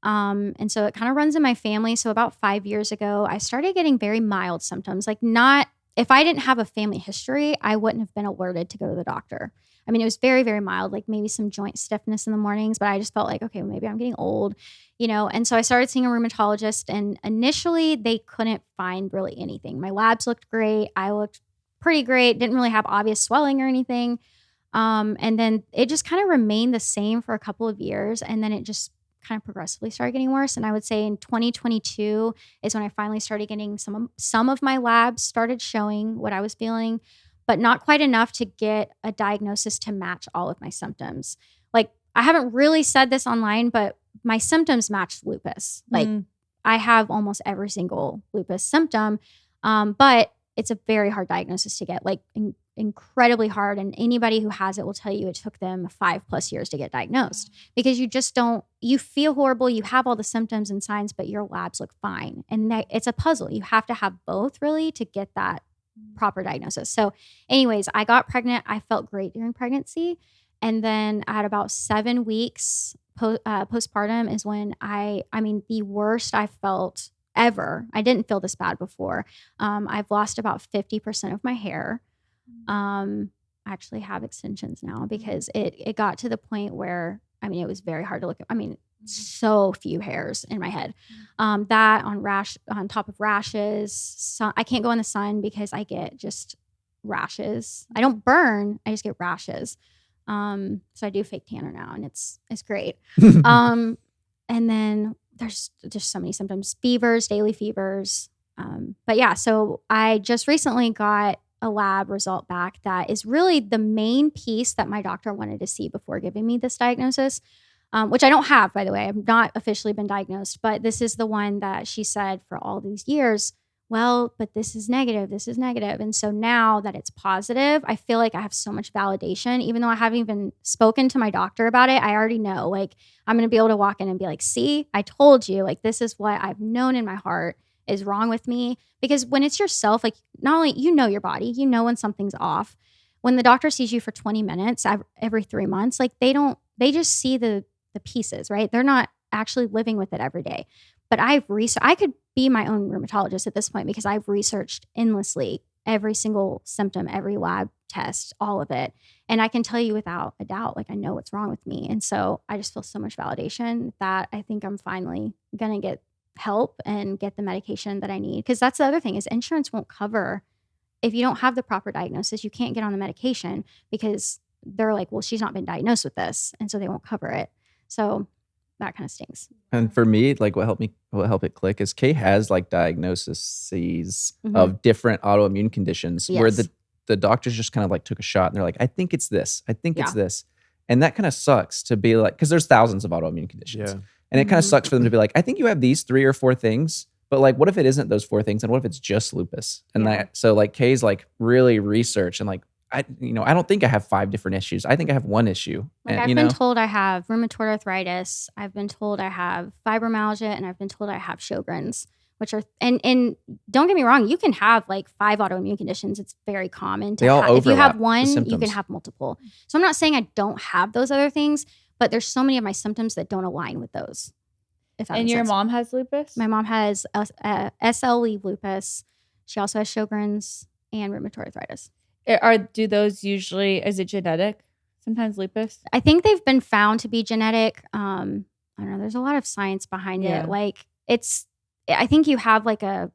And so it kind of runs in my family. So about 5 years ago, I started getting very mild symptoms. Like if I didn't have a family history, I wouldn't have been alerted to go to the doctor. I mean, it was very, very mild, like maybe some joint stiffness in the mornings, but I just felt like, okay, well, maybe I'm getting old, And so I started seeing a rheumatologist, and initially they couldn't find really anything. My labs looked great. I looked pretty great. Didn't really have obvious swelling or anything. And then it just kind of remained the same for a couple of years. And then it just kind of progressively started getting worse. And I would say in 2022 is when I finally started getting some of my labs started showing what I was feeling, but not quite enough to get a diagnosis to match all of my symptoms. Like, I haven't really said this online, but my symptoms match lupus. Like, I have almost every single lupus symptom, but it's a very hard diagnosis to get, like incredibly hard. And anybody who has it will tell you it took them 5+ years to get diagnosed, because you feel horrible. You have all the symptoms and signs, but your labs look fine. And it's a puzzle. You have to have both really to get that proper diagnosis. So anyways, I got pregnant. I felt great during pregnancy. And then at about 7 weeks postpartum is when the worst I felt ever. I didn't feel this bad before. I've lost about 50% of my hair. I actually have extensions now because it got to the point where, it was very hard to look at. So few hairs in my head. That on top of rashes. I can't go in the sun because I get just rashes. I don't burn. I just get rashes. So I do fake tanner now, and it's great. And then there's just so many symptoms, fevers, daily fevers. But yeah, so I just recently got a lab result back that is really the main piece that my doctor wanted to see before giving me this diagnosis, which I don't have, by the way. I've not officially been diagnosed, but this is the one that she said for all these years, well, but this is negative. And so now that it's positive, I feel like I have so much validation, even though I haven't even spoken to my doctor about it. I already know, like, I'm going to be able to walk in and be like, see, I told you, like, this is what I've known in my heart is wrong with me. Because when it's yourself, like, not only your body, when something's off. When the doctor sees you for 20 minutes every 3 months, like, they just see the pieces, right? They're not actually living with it every day. But I could be my own rheumatologist at this point because I've researched endlessly every single symptom, every lab test, all of it. And I can tell you without a doubt, like, I know what's wrong with me. And so I just feel so much validation that I think I'm finally going to get help and get the medication that I need. Because that's the other thing is insurance won't cover. If you don't have the proper diagnosis, you can't get on the medication because they're like, well, she's not been diagnosed with this. And so they won't cover it. So that kind of stinks. And for me, like what helped it click is Kay has like diagnoses of different autoimmune conditions where the doctors just kind of like took a shot and they're like, I think it's this. It's this. And that kind of sucks to be like, because there's thousands of autoimmune conditions. Yeah. And it kind of sucks for them to be like, I think you have these 3 or 4 things, but like, what if it isn't those 4 things? And what if it's just lupus? And so like Kay's like really research and like, I don't think I have 5 different issues. I think I have 1 issue. Like, and, I've been told I have rheumatoid arthritis. I've been told I have fibromyalgia, and I've been told I have Sjogren's, which are, and don't get me wrong, you can have like 5 autoimmune conditions. It's very common to They all have. If you have overlap, the one, you can symptoms. have multiple. So I'm not saying I don't have those other things, but there's so many of my symptoms that don't align with those. If that And makes your sense. mom has lupus? My mom has SLE lupus. She also has Sjogren's and rheumatoid arthritis. Do those usually, is it genetic? Sometimes lupus? I think they've been found to be genetic. I don't know. There's a lot of science behind Yeah. it. Like I think you have like I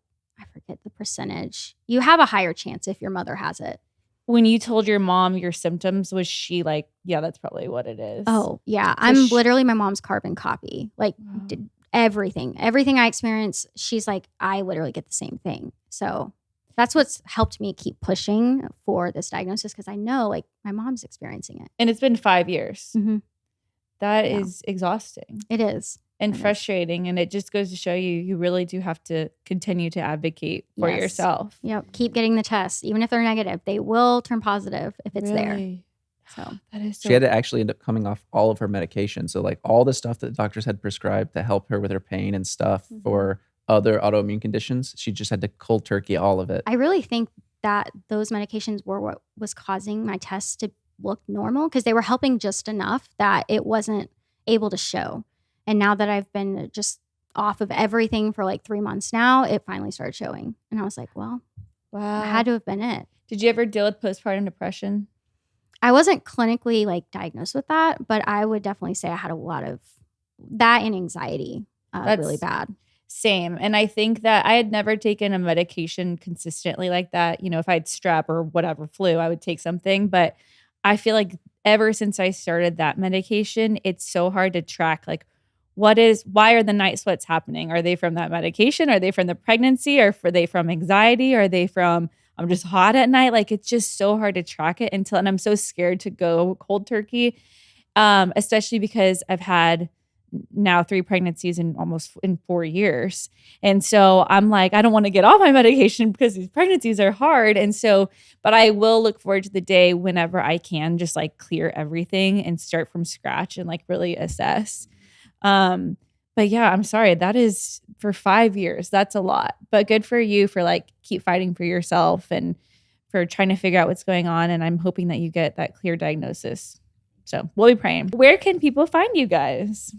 forget the percentage. You have a higher chance if your mother has it. When you told your mom your symptoms, was she like, yeah, that's probably what it is? Oh, yeah. So I'm literally my mom's carbon copy. Like Wow. everything I experience, she's like, I literally get the same thing. So that's what's helped me keep pushing for this diagnosis because I know like my mom's experiencing it. And it's been 5 years. Mhm. That Yeah. is exhausting It is. and It is. frustrating. And it just goes to show you really do have to continue to advocate for Yes. yourself. Yep. Keep getting the tests. Even if they're negative, they will turn positive if it's there. Really? So That is so She had to actually end up coming off all of her medication. So like all the stuff that doctors had prescribed to help her with her pain and stuff Mhm. for other autoimmune conditions, she just had to cold turkey all of it. I really think that those medications were what was causing my tests to look normal because they were helping just enough that it wasn't able to show. And now that I've been just off of everything for like 3 months now, it finally started showing. And I was like, well, wow. that had to have been it. Did you ever deal with postpartum depression? I wasn't clinically like diagnosed with that, but I would definitely say I had a lot of that and anxiety really bad. Same. And I think that I had never taken a medication consistently like that. You know, if I had strep or whatever flu, I would take something. But I feel like ever since I started that medication, it's so hard to track like why are the night sweats happening? Are they from that medication? Are they from the pregnancy? Or are they from anxiety? Are they from I'm just hot at night? Like it's just so hard to track it and I'm so scared to go cold turkey. Especially because I've had now 3 pregnancies in 4 years. And so I'm like, I don't want to get off my medication because these pregnancies are hard. And so, but I will look forward to the day whenever I can just like clear everything and start from scratch and like really assess. But yeah, I'm sorry. That is for 5 years. That's a lot, but good for you for like keep fighting for yourself and for trying to figure out what's going on. And I'm hoping that you get that clear diagnosis. So we'll be praying. Where can people find you guys?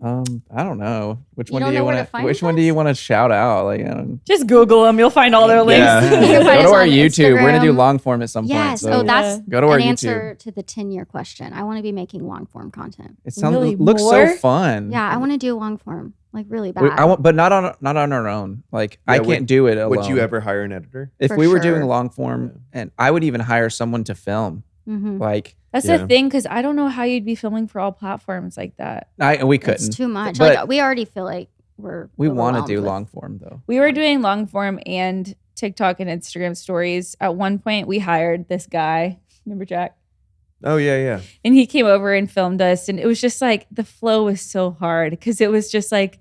I don't know. Which You one don't do you know where want to find which one us? do you want to shout out? Like, I don't, Just Google them. You'll find all their links. Yeah. You can find Go us to our on YouTube. We're gonna do Instagram. long form at some Yes. point. So That's go to our an YouTube. answer to the 10-year question. I want to be making long form content. It sounds Really? looks More? so fun. Yeah, I want to do long form, like really bad. I want, but not on our own. Like I Yeah, can't do it alone. Would you ever hire an editor? If For we were sure. doing long form, and I would even hire someone to film. Mhm. Like That's Yeah. the thing, because I don't know how you'd be filming for all platforms like that. we couldn't. It's too much. But Like we already feel like we want to overwhelmed do with- long form though. We were doing long form and TikTok and Instagram stories. At one point, we hired this guy. Remember Jack? Oh yeah. And he came over and filmed us. And it was just like the flow was so hard because it was just like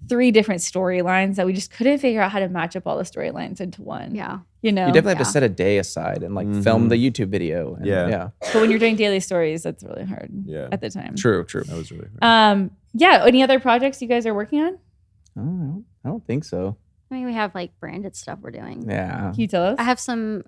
3 different storylines that we just couldn't figure out how to match up all the storylines into one. Yeah. You know? You definitely have Yeah. to set a day aside and like Mhm. film the YouTube video. And, Yeah. But when you're doing daily stories, that's really hard Yeah. at the time. True. That was really hard. Yeah. Any other projects you guys are working on? I don't think so. I mean, we have like branded stuff we're doing. Yeah. Can you tell us? I have some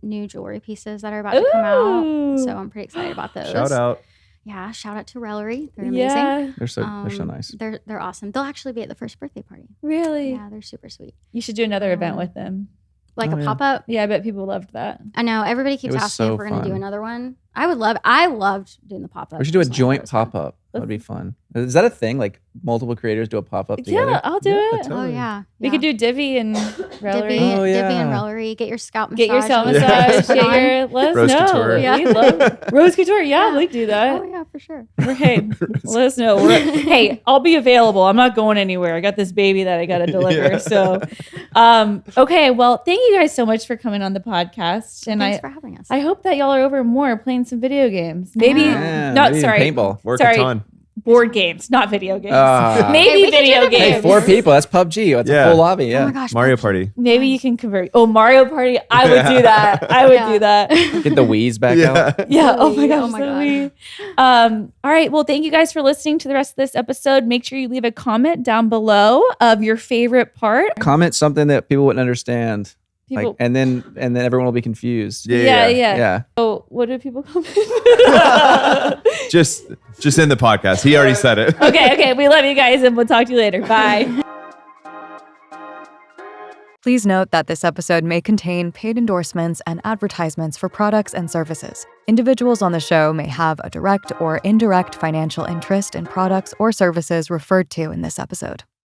new jewelry pieces that are about to come out. Ooh. So I'm pretty excited about those. Shout out. Yeah, shout out to Rellery. They're amazing. Yeah. They're so nice. They're awesome. They'll actually be at the first birthday party. Really? Yeah, they're super sweet. You should do another event with them. Like Oh, a yeah. pop up. Yeah, I bet people loved that. I know everybody keeps was asking so if we're gonna do fun. another one. I loved doing the pop up. We should do a joint pop up. That Let's- would be fun. Is that a thing? Like multiple creators do a pop up together? Yeah, I'll do Yeah, it. totally. Oh yeah. We could do Divi and Rellery. Oh, Divvy yeah. and Rellery. Get your scalp massage. Get your scalp Let's massage. put it on. Get your, let us Rose know. couture. Yeah. We love Rose Couture. Yeah, Yeah. we do that. Oh yeah, for sure. Hey, let us know. Hey, I'll be available. I'm not going anywhere. I got this baby that I got to deliver. Yeah. So, okay. Well, thank you guys so much for coming on the podcast. And Thanks for having us. I hope that y'all are over more playing some video games. Maybe, Yeah, not, maybe sorry, paintball. Work Sorry. a ton. board games, not video games. Ah. Maybe Hey, we can do video the games. Hey, 4 people. That's PUBG. That's Yeah. a full lobby. Oh Yeah. my gosh. Mario PUBG. Party. Maybe you can convert. Oh, Mario Party. I would do that. I would Yeah. do that. Get the Wii's back out. Yeah. Oh my Wii. gosh. Oh my so God. Wii. All right. Well, thank you guys for listening to the rest of this episode. Make sure you leave a comment down below of your favorite part. Comment something that people wouldn't understand. People. and then everyone will be confused. Yeah. So what do people call Just in the podcast. He already said it. Okay. We love you guys and we'll talk to you later. Bye. Please note that this episode may contain paid endorsements and advertisements for products and services. Individuals on the show may have a direct or indirect financial interest in products or services referred to in this episode.